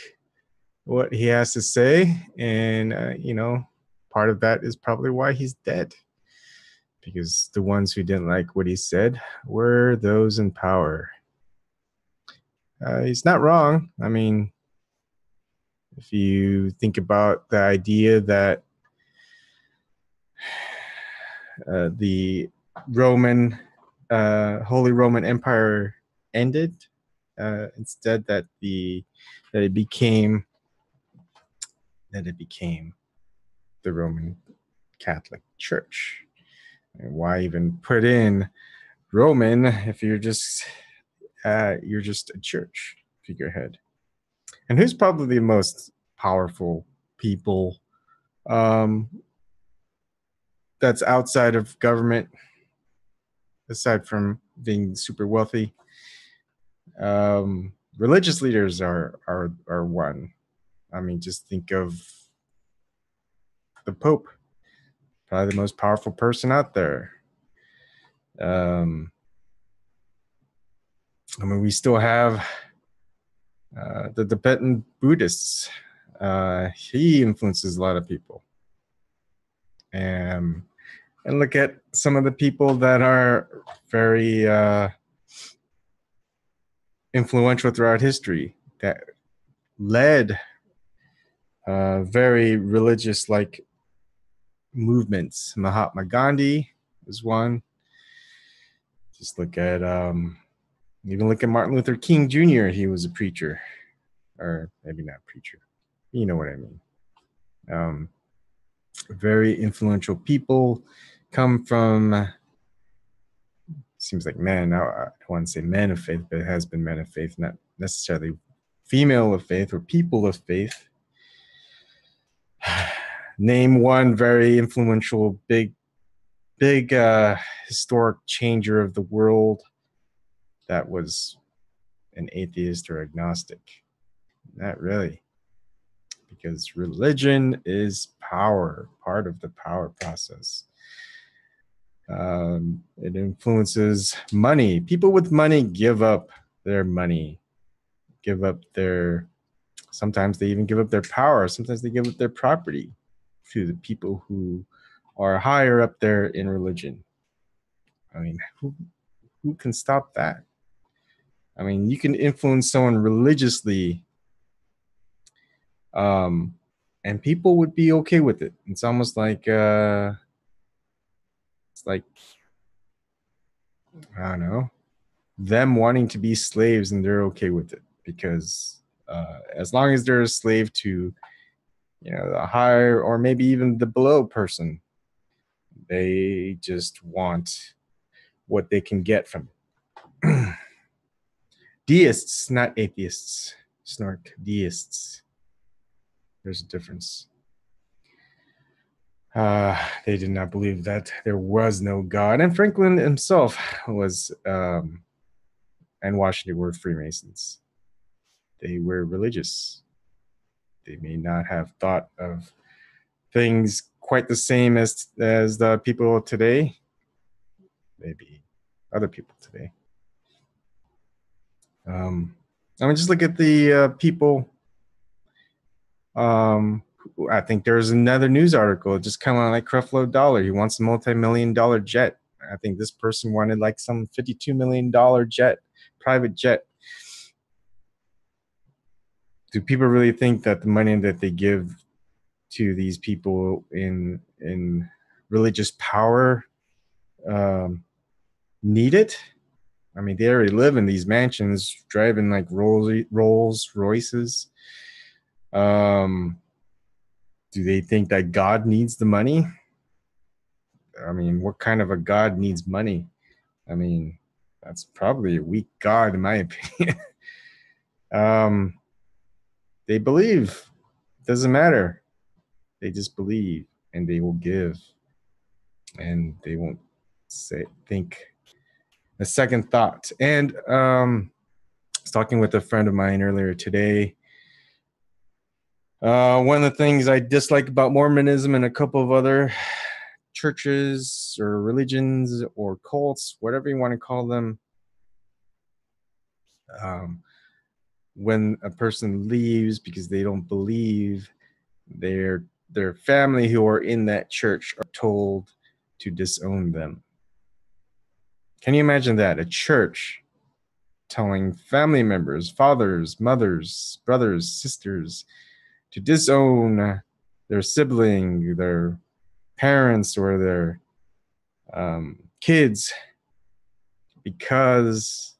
what he has to say, and you know, part of that is probably why he's dead, because the ones who didn't like what he said were those in power. He's not wrong. I mean, if you think about the idea that the Roman, Holy Roman Empire ended, instead that it became the Roman Catholic Church. And why even put in Roman if you're just a church figurehead? And who's probably the most powerful people that's outside of government, aside from being super wealthy? Religious leaders are one. I mean, just think of the Pope, probably the most powerful person out there. I mean, we still have the Tibetan Buddhists. He influences a lot of people. And look at some of the people that are very influential throughout history that led very religious-like movements. Mahatma Gandhi is one. Just look at even look at Martin Luther King Jr. He was a preacher, or maybe not preacher. You know what I mean. Very influential people come from, seems like men. I don't want to say men of faith, but it has been men of faith, not necessarily female of faith or people of faith. Name one very influential, big historic changer of the world that was an atheist or agnostic. Not really, because religion is power, part of the power process. It influences money. People with money give up their money, sometimes they even give up their power. Sometimes they give up their property to the people who are higher up there in religion. I mean, who can stop that? I mean, you can influence someone religiously, and people would be okay with it. It's almost like it's like, I don't know, them wanting to be slaves, and they're okay with it because as long as they're a slave to, the higher or maybe even the below person, they just want what they can get from it. Deists, not atheists. Snark. Deists. There's a difference. They did not believe that there was no God. And Franklin himself was, and Washington were Freemasons. They were religious. They may not have thought of things quite the same as the people today. Maybe other people today. I mean, just look at the people. I think there's another news article, just kind of like Creflo Dollar. He wants a multi-million-dollar jet. I think this person wanted like some $52 million jet, private jet. Do people really think that the money that they give to these people in religious power need it? I mean, they already live in these mansions, driving like Rolls Royces. Do they think that God needs the money? I mean, what kind of a God needs money? I mean, that's probably a weak God, in my opinion. They believe. It doesn't matter. They just believe, and they will give, and they won't think a second thought. And I was talking with a friend of mine earlier today. One of the things I dislike about Mormonism and a couple of other churches or religions or cults, whatever you want to call them, when a person leaves because they don't believe, their family who are in that church are told to disown them. Can you imagine that? A church telling family members, fathers, mothers, brothers, sisters, to disown their sibling, their parents, or their kids because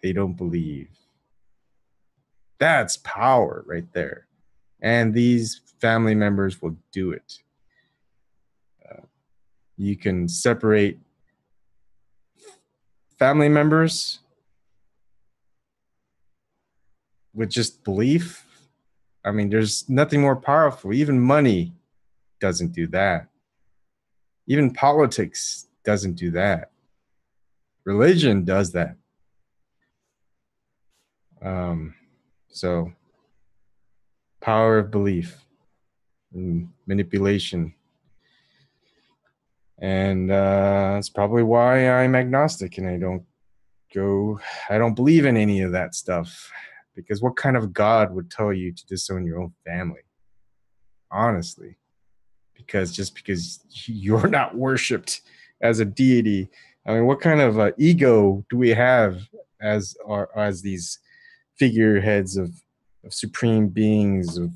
they don't believe. That's power right there. And these family members will do it. You can separate family members with just belief. I mean, there's nothing more powerful. Even money doesn't do that. Even politics doesn't do that. Religion does that. So, power of belief and manipulation. And that's probably why I'm agnostic and I don't believe in any of that stuff. Because what kind of God would tell you to disown your own family? Honestly. Because you're not worshipped as a deity. I mean, what kind of ego do we have as these figureheads of supreme beings, of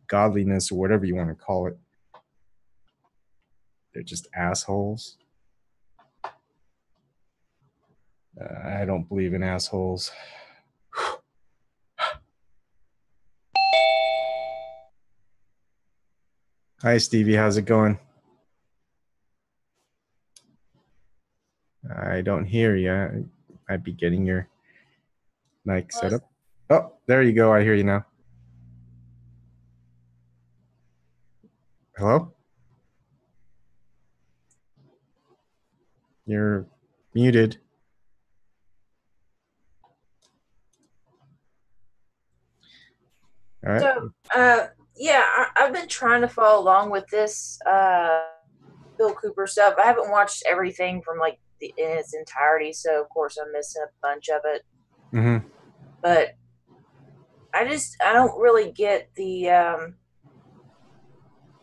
godliness, or whatever you want to call it? They're just assholes. I don't believe in assholes. Hi, Stevie. How's it going? I don't hear you. I might be getting your mic set up. Oh, there you go. I hear you now. Hello? You're muted. All right. So, I've been trying to follow along with this Bill Cooper stuff. I haven't watched everything from like in its entirety, so of course I'm missing a bunch of it. Mm-hmm. But I don't really get the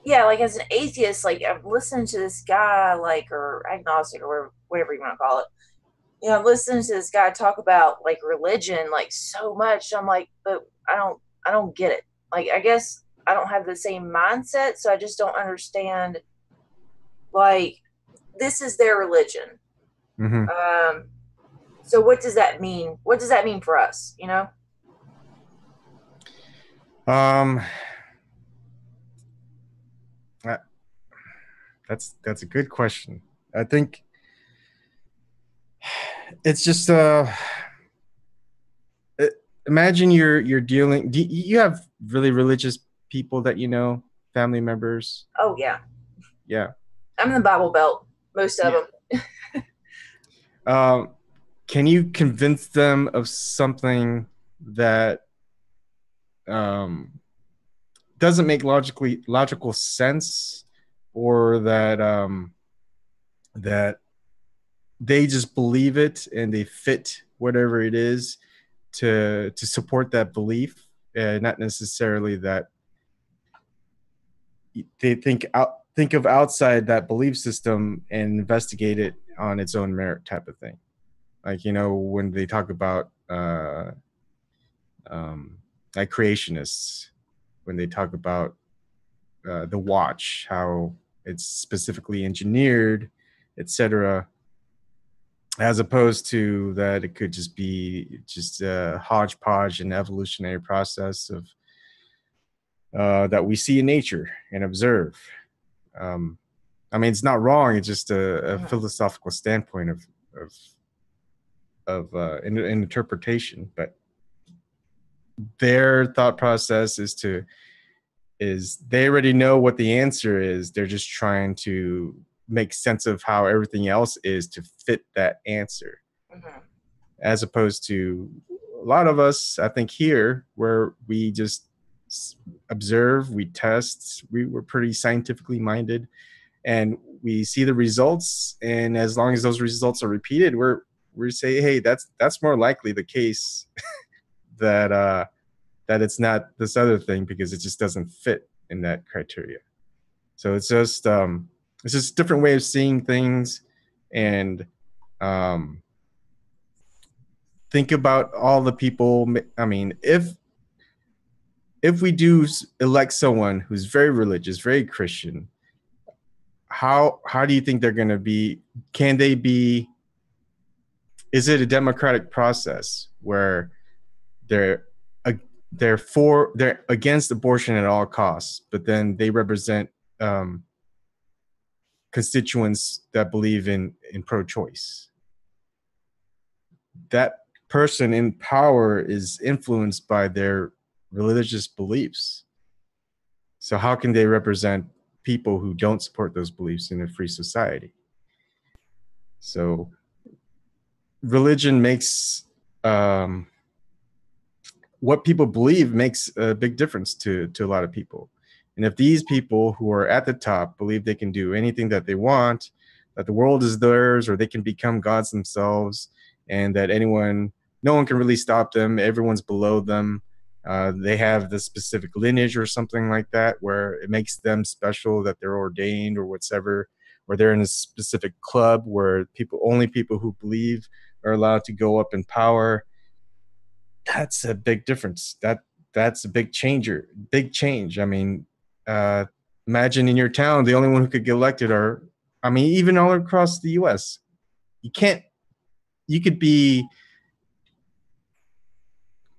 like as an atheist, like I'm listening to this guy, like, or agnostic or whatever you want to call it. You know, I'm listening to this guy talk about like religion like so much. I'm like, but I don't get it. Like, I guess I don't have the same mindset, so I just don't understand. Like, this is their religion. Mm-hmm. So what does that mean? What does that mean for us? You know? That's a good question. I think it's just imagine you're dealing. You have really religious people that you know, family members. Oh yeah, Yeah. I'm in the Bible Belt. Most of them. Can you convince them of something that doesn't make logical sense, or that that they just believe it and they fit whatever it is to support that belief, not necessarily that they think of outside that belief system and investigate it on its own merit, type of thing. Like, you know, when they talk about like creationists, when they talk about the watch, how it's specifically engineered, etc., as opposed to that it could just be just a hodgepodge and evolutionary process of that we see in nature and observe. I mean, it's not wrong. It's just a philosophical standpoint of an interpretation. But their thought process is they already know what the answer is. They're just trying to make sense of how everything else is to fit that answer. Mm-hmm. As opposed to a lot of us, I think, here, where we just observe, we test, we're pretty scientifically minded, and we see the results. And as long as those results are repeated, we say, hey, that's more likely the case that it's not this other thing, because it just doesn't fit in that criteria. So it's just a different way of seeing things. And think about all the people. I mean, if we do elect someone who's very religious, very Christian, how do you think they're going to be? Can they be? Is it a democratic process where they're against abortion at all costs, but then they represent constituents that believe in pro-choice? That person in power is influenced by their religious beliefs. So how can they represent people who don't support those beliefs in a free society? So religion makes what people believe makes a big difference to a lot of people. And if these people who are at the top believe they can do anything that they want, that the world is theirs, or they can become gods themselves, and that no one can really stop them, everyone's below them, they have the specific lineage or something like that, where it makes them special, that they're ordained or whatever, or they're in a specific club where only people who believe are allowed to go up in power. That's a big difference. That's a big change. I mean, imagine in your town, the only one who could get elected even all across the US, you could be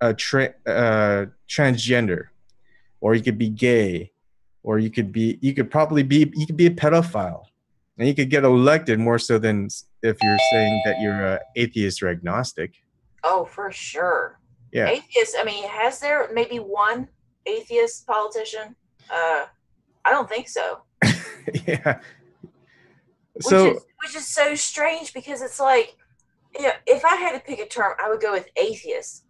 a transgender, or you could be gay, or you could be a pedophile, and you could get elected more so than if you're saying that you're atheist or agnostic. Oh, for sure. Yeah. Atheist. I mean, has there maybe one atheist politician? I don't think so. Yeah. Which is so strange, because it's like, if I had to pick a term, I would go with atheist.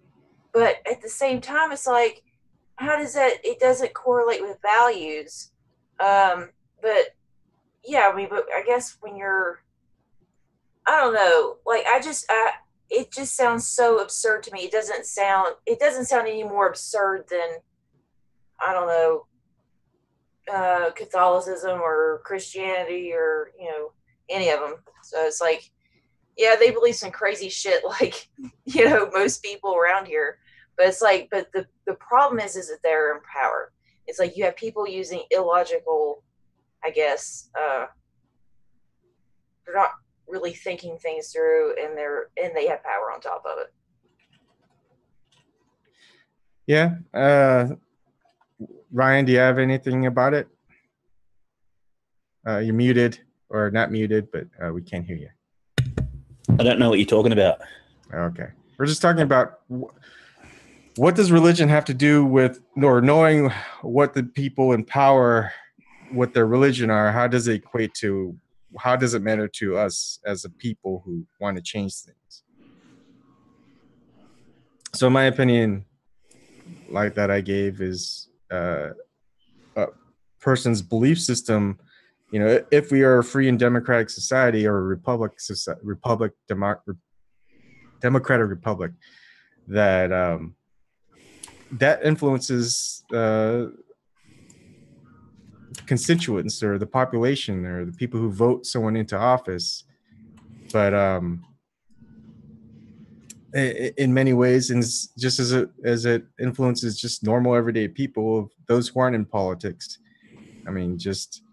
But at the same time, it's like, how does that? It doesn't correlate with values. But yeah, I mean, but I guess when you're, I don't know, like it just sounds so absurd to me. It doesn't sound any more absurd than, I don't know, Catholicism or Christianity, or any of them. So it's like, yeah, they believe some crazy shit, like most people around here. But it's like, but the problem is that they're in power. It's like you have people using illogical, I guess, they're not really thinking things through, and they have power on top of it. Yeah. Ryan, do you have anything about it? You're muted, or not muted, but we can't hear you. I don't know what you're talking about. Okay. We're just talking about what does religion have to do with, or knowing what the people in power, what their religion are, how does it equate to, how does it matter to us as a people who want to change things? So my opinion, like that I gave, is a person's belief system. You know, if we are a free and democratic society, or a democratic republic, that that influences constituents, or the population, or the people who vote someone into office. But in many ways, and just as it influences just normal everyday people, those who aren't in politics. I mean, just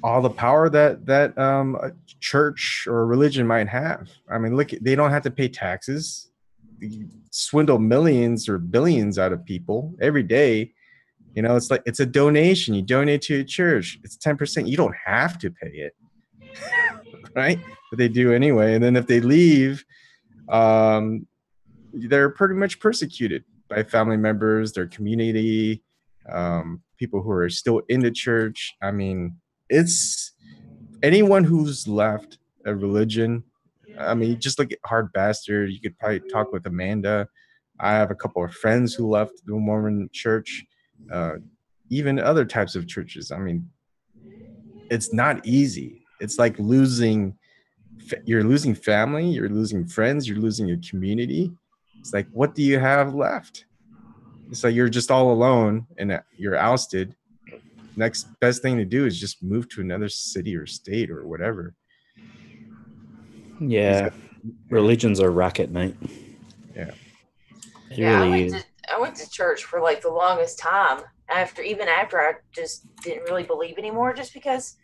all the power that a church or a religion might have. I mean, look, they don't have to pay taxes. You swindle millions or billions out of people every day. You know, it's like, it's a donation. You donate to a church. It's 10%. You don't have to pay it, right? But they do anyway. And then if they leave, they're pretty much persecuted by family members, their community, people who are still in the church. I mean, it's anyone who's left a religion. I mean, just look at Hard Bastard. You could probably talk with Amanda. I have a couple of friends who left the Mormon church, even other types of churches. I mean, it's not easy. It's like you're losing family, you're losing friends, you're losing your community. It's like, what do you have left? It's like you're just all alone and you're ousted. Next best thing to do is just move to another city or state or whatever. Yeah, religion's a racket, mate. Yeah. It really is. I went to church for like the longest time, even after I just didn't really believe anymore, just because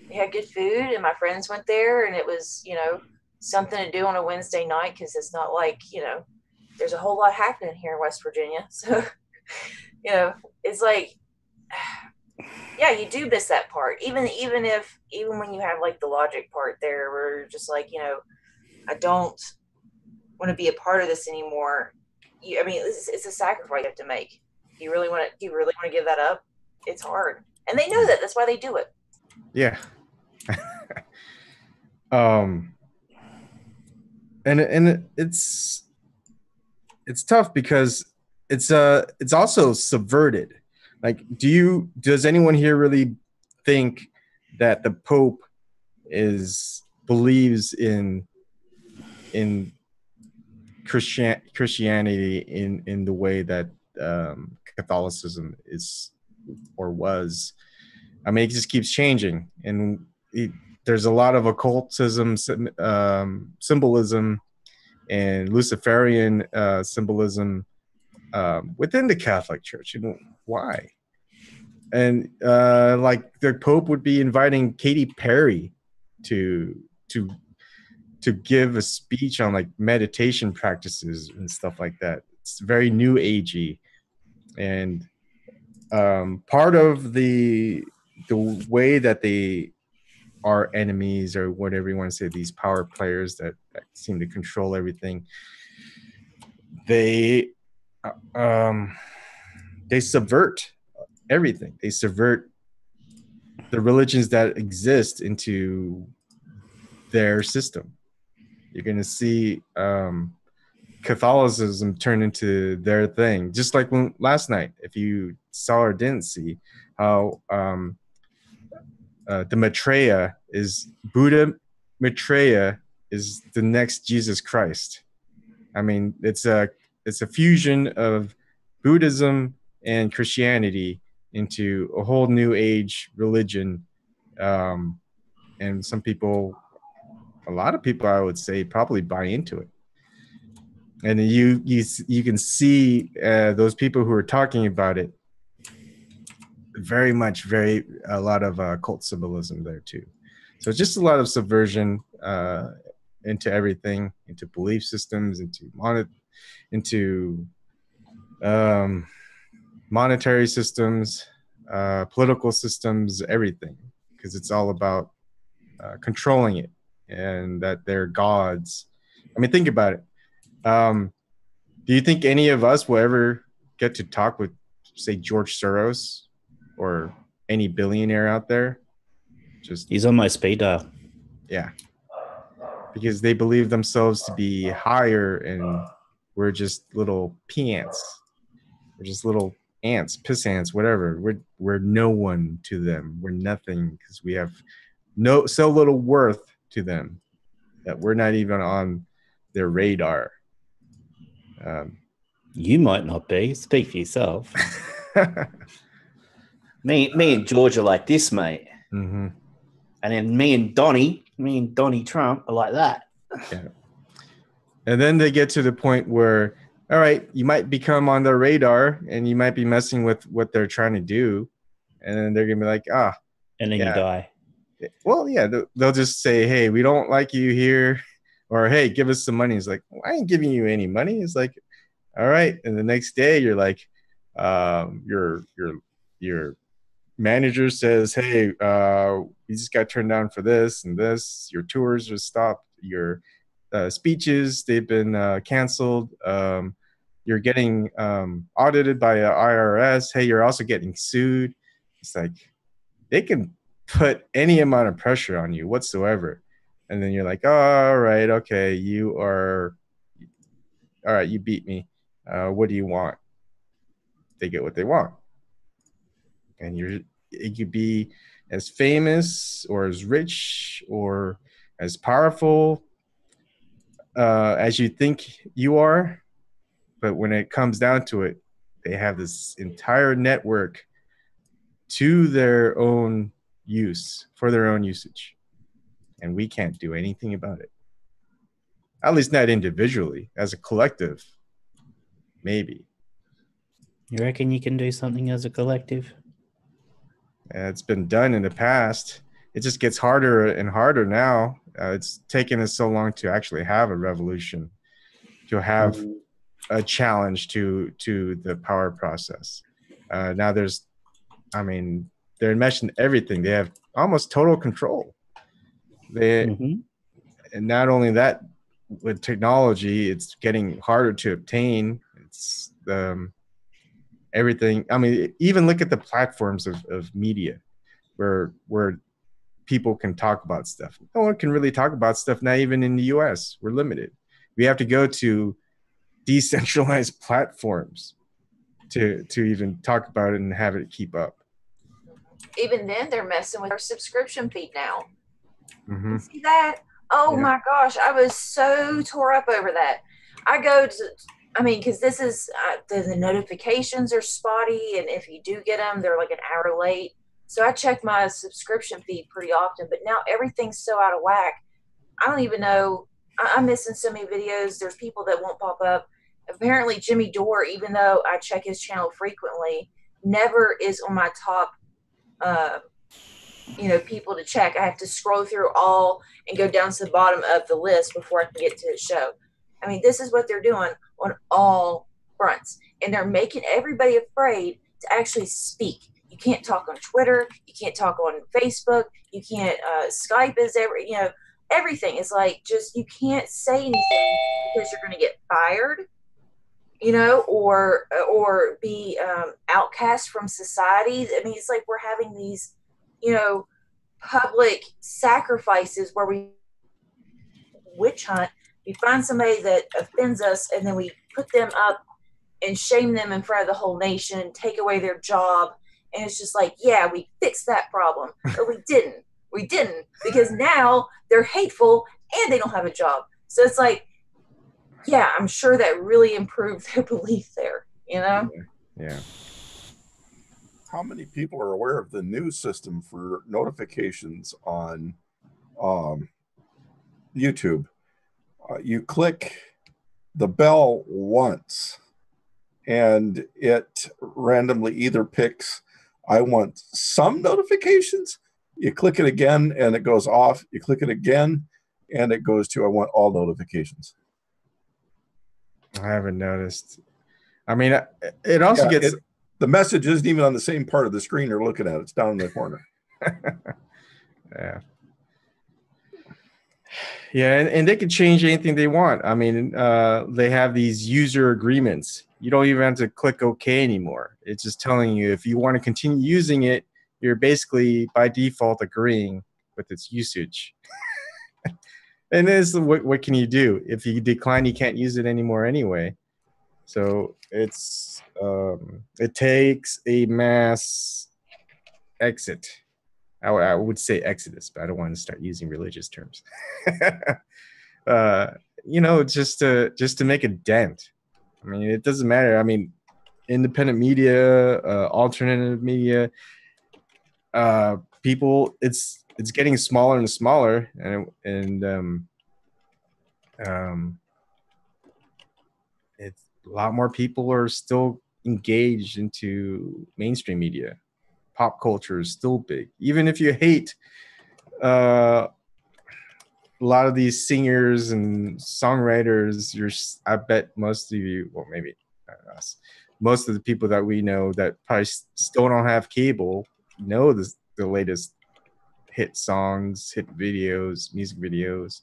they had good food and my friends went there, and it was, you know, something to do on a Wednesday night, because it's not like, you know, there's a whole lot happening here in West Virginia. So, you know, it's like, yeah, you do miss that part. Even when you have like the logic part there, where you're just like, you know, I don't want to be a part of this anymore. I mean, it's a sacrifice you have to make. Do you really want to give that up? It's hard, and they know that. That's why they do it. Yeah. And it's tough because it's also subverted. Like, does anyone here really think that the Pope believes in Christianity in the way that Catholicism is or was? I mean, it just keeps changing, and there's a lot of occultism, symbolism, and Luciferian symbolism within the Catholic Church. You know, why? And like the Pope would be inviting Katy Perry to give a speech on like meditation practices and stuff like that. It's very new agey, and part of the way that they are enemies, or whatever you want to say, these power players that seem to control everything, they subvert everything. They subvert the religions that exist into their system. You're going to see Catholicism turn into their thing. Just like last night, if you saw or didn't see, how the Maitreya is Buddha. Maitreya is the next Jesus Christ. I mean, it's a fusion of Buddhism and Christianity into a whole new age religion. And some people, a lot of people, I would say, probably buy into it. And you can see those people who are talking about it, a lot of cult symbolism there too. So just a lot of subversion into everything, into belief systems, into monetary systems, political systems, everything, because it's all about controlling it, and that they're gods. I mean, think about it. Do you think any of us will ever get to talk with, say, George Soros or any billionaire out there? He's on my speed dial. Yeah. Because they believe themselves to be higher, and we're just little peants. We're just little ants, piss ants, whatever. We're no one to them. We're nothing, because we have so little worth to them that we're not even on their radar. You might not be. Speak for yourself. me and George are like this, mate. Mm-hmm. And then me and Donnie Trump are like that. Yeah. And then they get to the point where, all right, you might become on their radar and you might be messing with what they're trying to do. And then they're going to be like, and then you die. Well, yeah, they'll just say, hey, we don't like you here. Or, hey, give us some money. It's like, well, I ain't giving you any money. It's like, all right. And the next day you're like, your manager says, hey, you just got turned down for this and this. Your tours are stopped. Your speeches, they've been canceled. You're getting audited by a IRS. Hey, you're also getting sued. It's like they can put any amount of pressure on you whatsoever. And then you're like, oh, all right, okay, all right, you beat me. What do you want? They get what they want. And you could be as famous or as rich or as powerful as you think you are. But when it comes down to it, they have this entire network to their own use, for their own usage. And we can't do anything about it. At least not individually. As a collective, maybe. You reckon you can do something as a collective? It's been done in the past. It just gets harder and harder now. It's taken us so long to actually have a revolution, to have a challenge to the power process. Now they're enmeshed in everything. They have almost total control. And not only that, with technology, it's getting harder to obtain. It's everything. I mean, even look at the platforms of media where people can talk about stuff. No one can really talk about stuff, not even in the US. We're limited. We have to go to decentralized platforms to even talk about it and have it keep up. Even then, they're messing with our subscription feed now. Mm-hmm. You see that? Oh my gosh, I was so tore up over that. I go to, because this is, the notifications are spotty, and if you do get them, they're like an hour late. So I check my subscription feed pretty often, but now everything's so out of whack. I don't even know. I'm missing so many videos. There's people that won't pop up. Apparently, Jimmy Dore, even though I check his channel frequently, never is on my top people to check. I have to scroll through all and go down to the bottom of the list before I can get to his show. This is what they're doing on all fronts. And they're making everybody afraid to actually speak. You can't talk on Twitter. You can't talk on Facebook. You can't, Skype is everything is like, just, you can't say anything because you're going to get fired, or be outcast from society. It's like we're having these, public sacrifices where we witch hunt. We find somebody that offends us, and then we put them up and shame them in front of the whole nation, take away their job. And it's just like, yeah, we fixed that problem. But we didn't. We didn't, because now they're hateful and they don't have a job. So it's like, yeah, I'm sure that really improved their belief there, Yeah. How many people are aware of the news system for notifications on YouTube? You click the bell once, and it randomly either picks, I want some notifications, You click it again and it goes off. You click it again and it goes to I want all notifications. I haven't noticed. I mean, it also gets... the message isn't even on the same part of the screen you're looking at. It's down in the corner. Yeah. Yeah, and they can change anything they want. I mean, they have these user agreements. You don't even have to click OK anymore. It's just telling you if you want to continue using it, you're basically by default agreeing with its usage. And what can you do? If you decline, you can't use it anymore anyway. So it's it takes a mass exit. I would say exodus, but I don't want to start using religious terms. Just to make a dent. I mean, it doesn't matter. I mean, independent media, alternative media, people. It's getting smaller and smaller, and it's a lot more people are still engaged into mainstream media. Pop culture is still big, even if you hate a lot of these singers and songwriters. I bet most of you, well, maybe not us, most of the people that we know that probably still don't have cable know the latest hit songs, hit videos, music videos.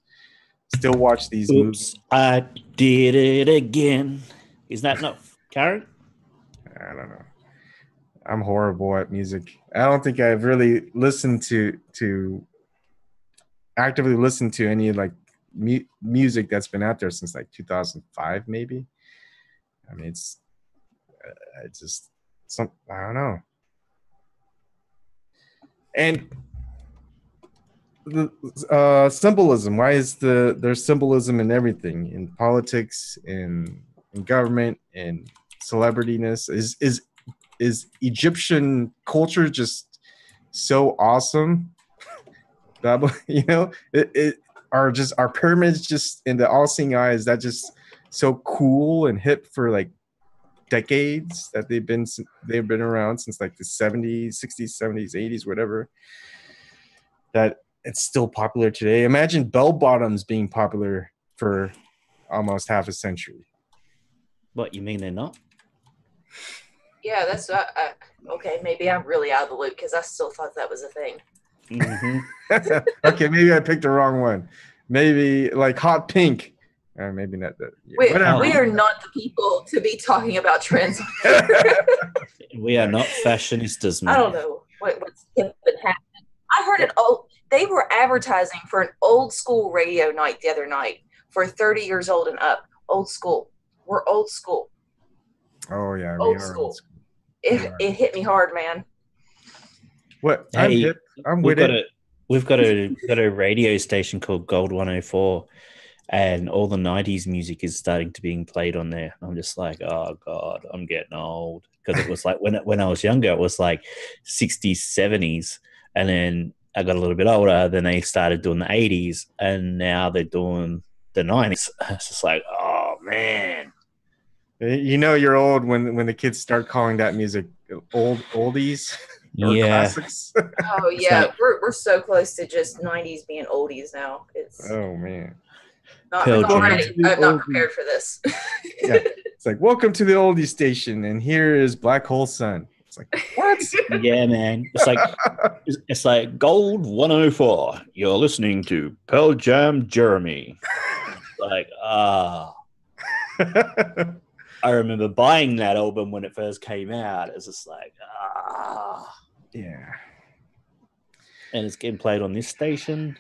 Still watch these movies. I did it again. Is that not Karen? I don't know. I'm horrible at music. I don't think I've really listened to actively listened to any like music that's been out there since like 2005, maybe. I mean, it's just I don't know. And the symbolism. Why is there's symbolism in everything, in politics, in government, in celebrityness? Is Egyptian culture just so awesome that are pyramids just in the all-seeing eye? Is that just so cool and hip for like decades that they've been around since like the 70s, 60s, 70s, 80s, whatever, that it's still popular today? Imagine bell bottoms being popular for almost half a century. What, you mean they're not? Yeah, that's okay. Maybe I'm really out of the loop because I still thought that was a thing. Mm-hmm. Okay, maybe I picked the wrong one. Maybe like hot pink. Maybe not that. Yeah, we are not the people to be talking about trends. We are not fashionistas, man. I don't know what's been happening. I heard they were advertising for an old school radio night the other night for 30 years old and up. Old school. We're old school. Oh yeah, old school. It hit me hard, man. What? I'm hip. I'm with it. We've got a radio station called Gold 104, and all the 90s music is starting to being played on there. I'm just like, oh god, I'm getting old, because it was like when I was younger, it was like 60s, 70s, and then I got a little bit older. Then they started doing the 80s, and now they're doing the 90s. It's just like, oh man. You know you're old when the kids start calling that music oldies or classics. Oh yeah, we're so close to just 90s being oldies now. Oh man. I'm not prepared for this. Yeah. It's like, welcome to the oldie station, and here is Black Hole Sun. It's like, what? Yeah, man. It's like Gold 104. You're listening to Pearl Jam Jeremy. Like, I remember buying that album when it first came out. It's just like, yeah. And it's getting played on this station.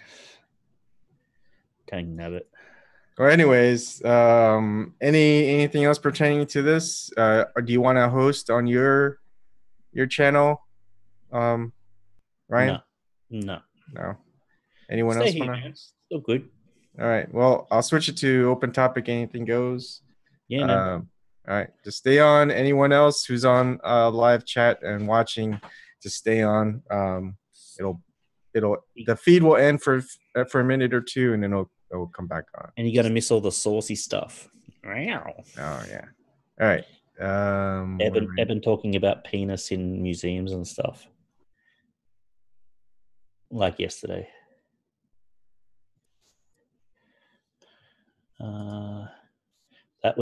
Can't have it. Well, anyways, anything else pertaining to this? Or do you want to host on your channel, Ryan? No. Anyone else want to? Still good. All right. Well, I'll switch it to open topic. Anything goes. Yeah. No. All right, just stay on. Anyone else who's on live chat and watching, just stay on. The feed will end for a minute or two, and then it'll come back on. And you're gonna miss all the saucy stuff. Wow. Oh yeah. All right. Ebon talking about penis in museums and stuff. like yesterday.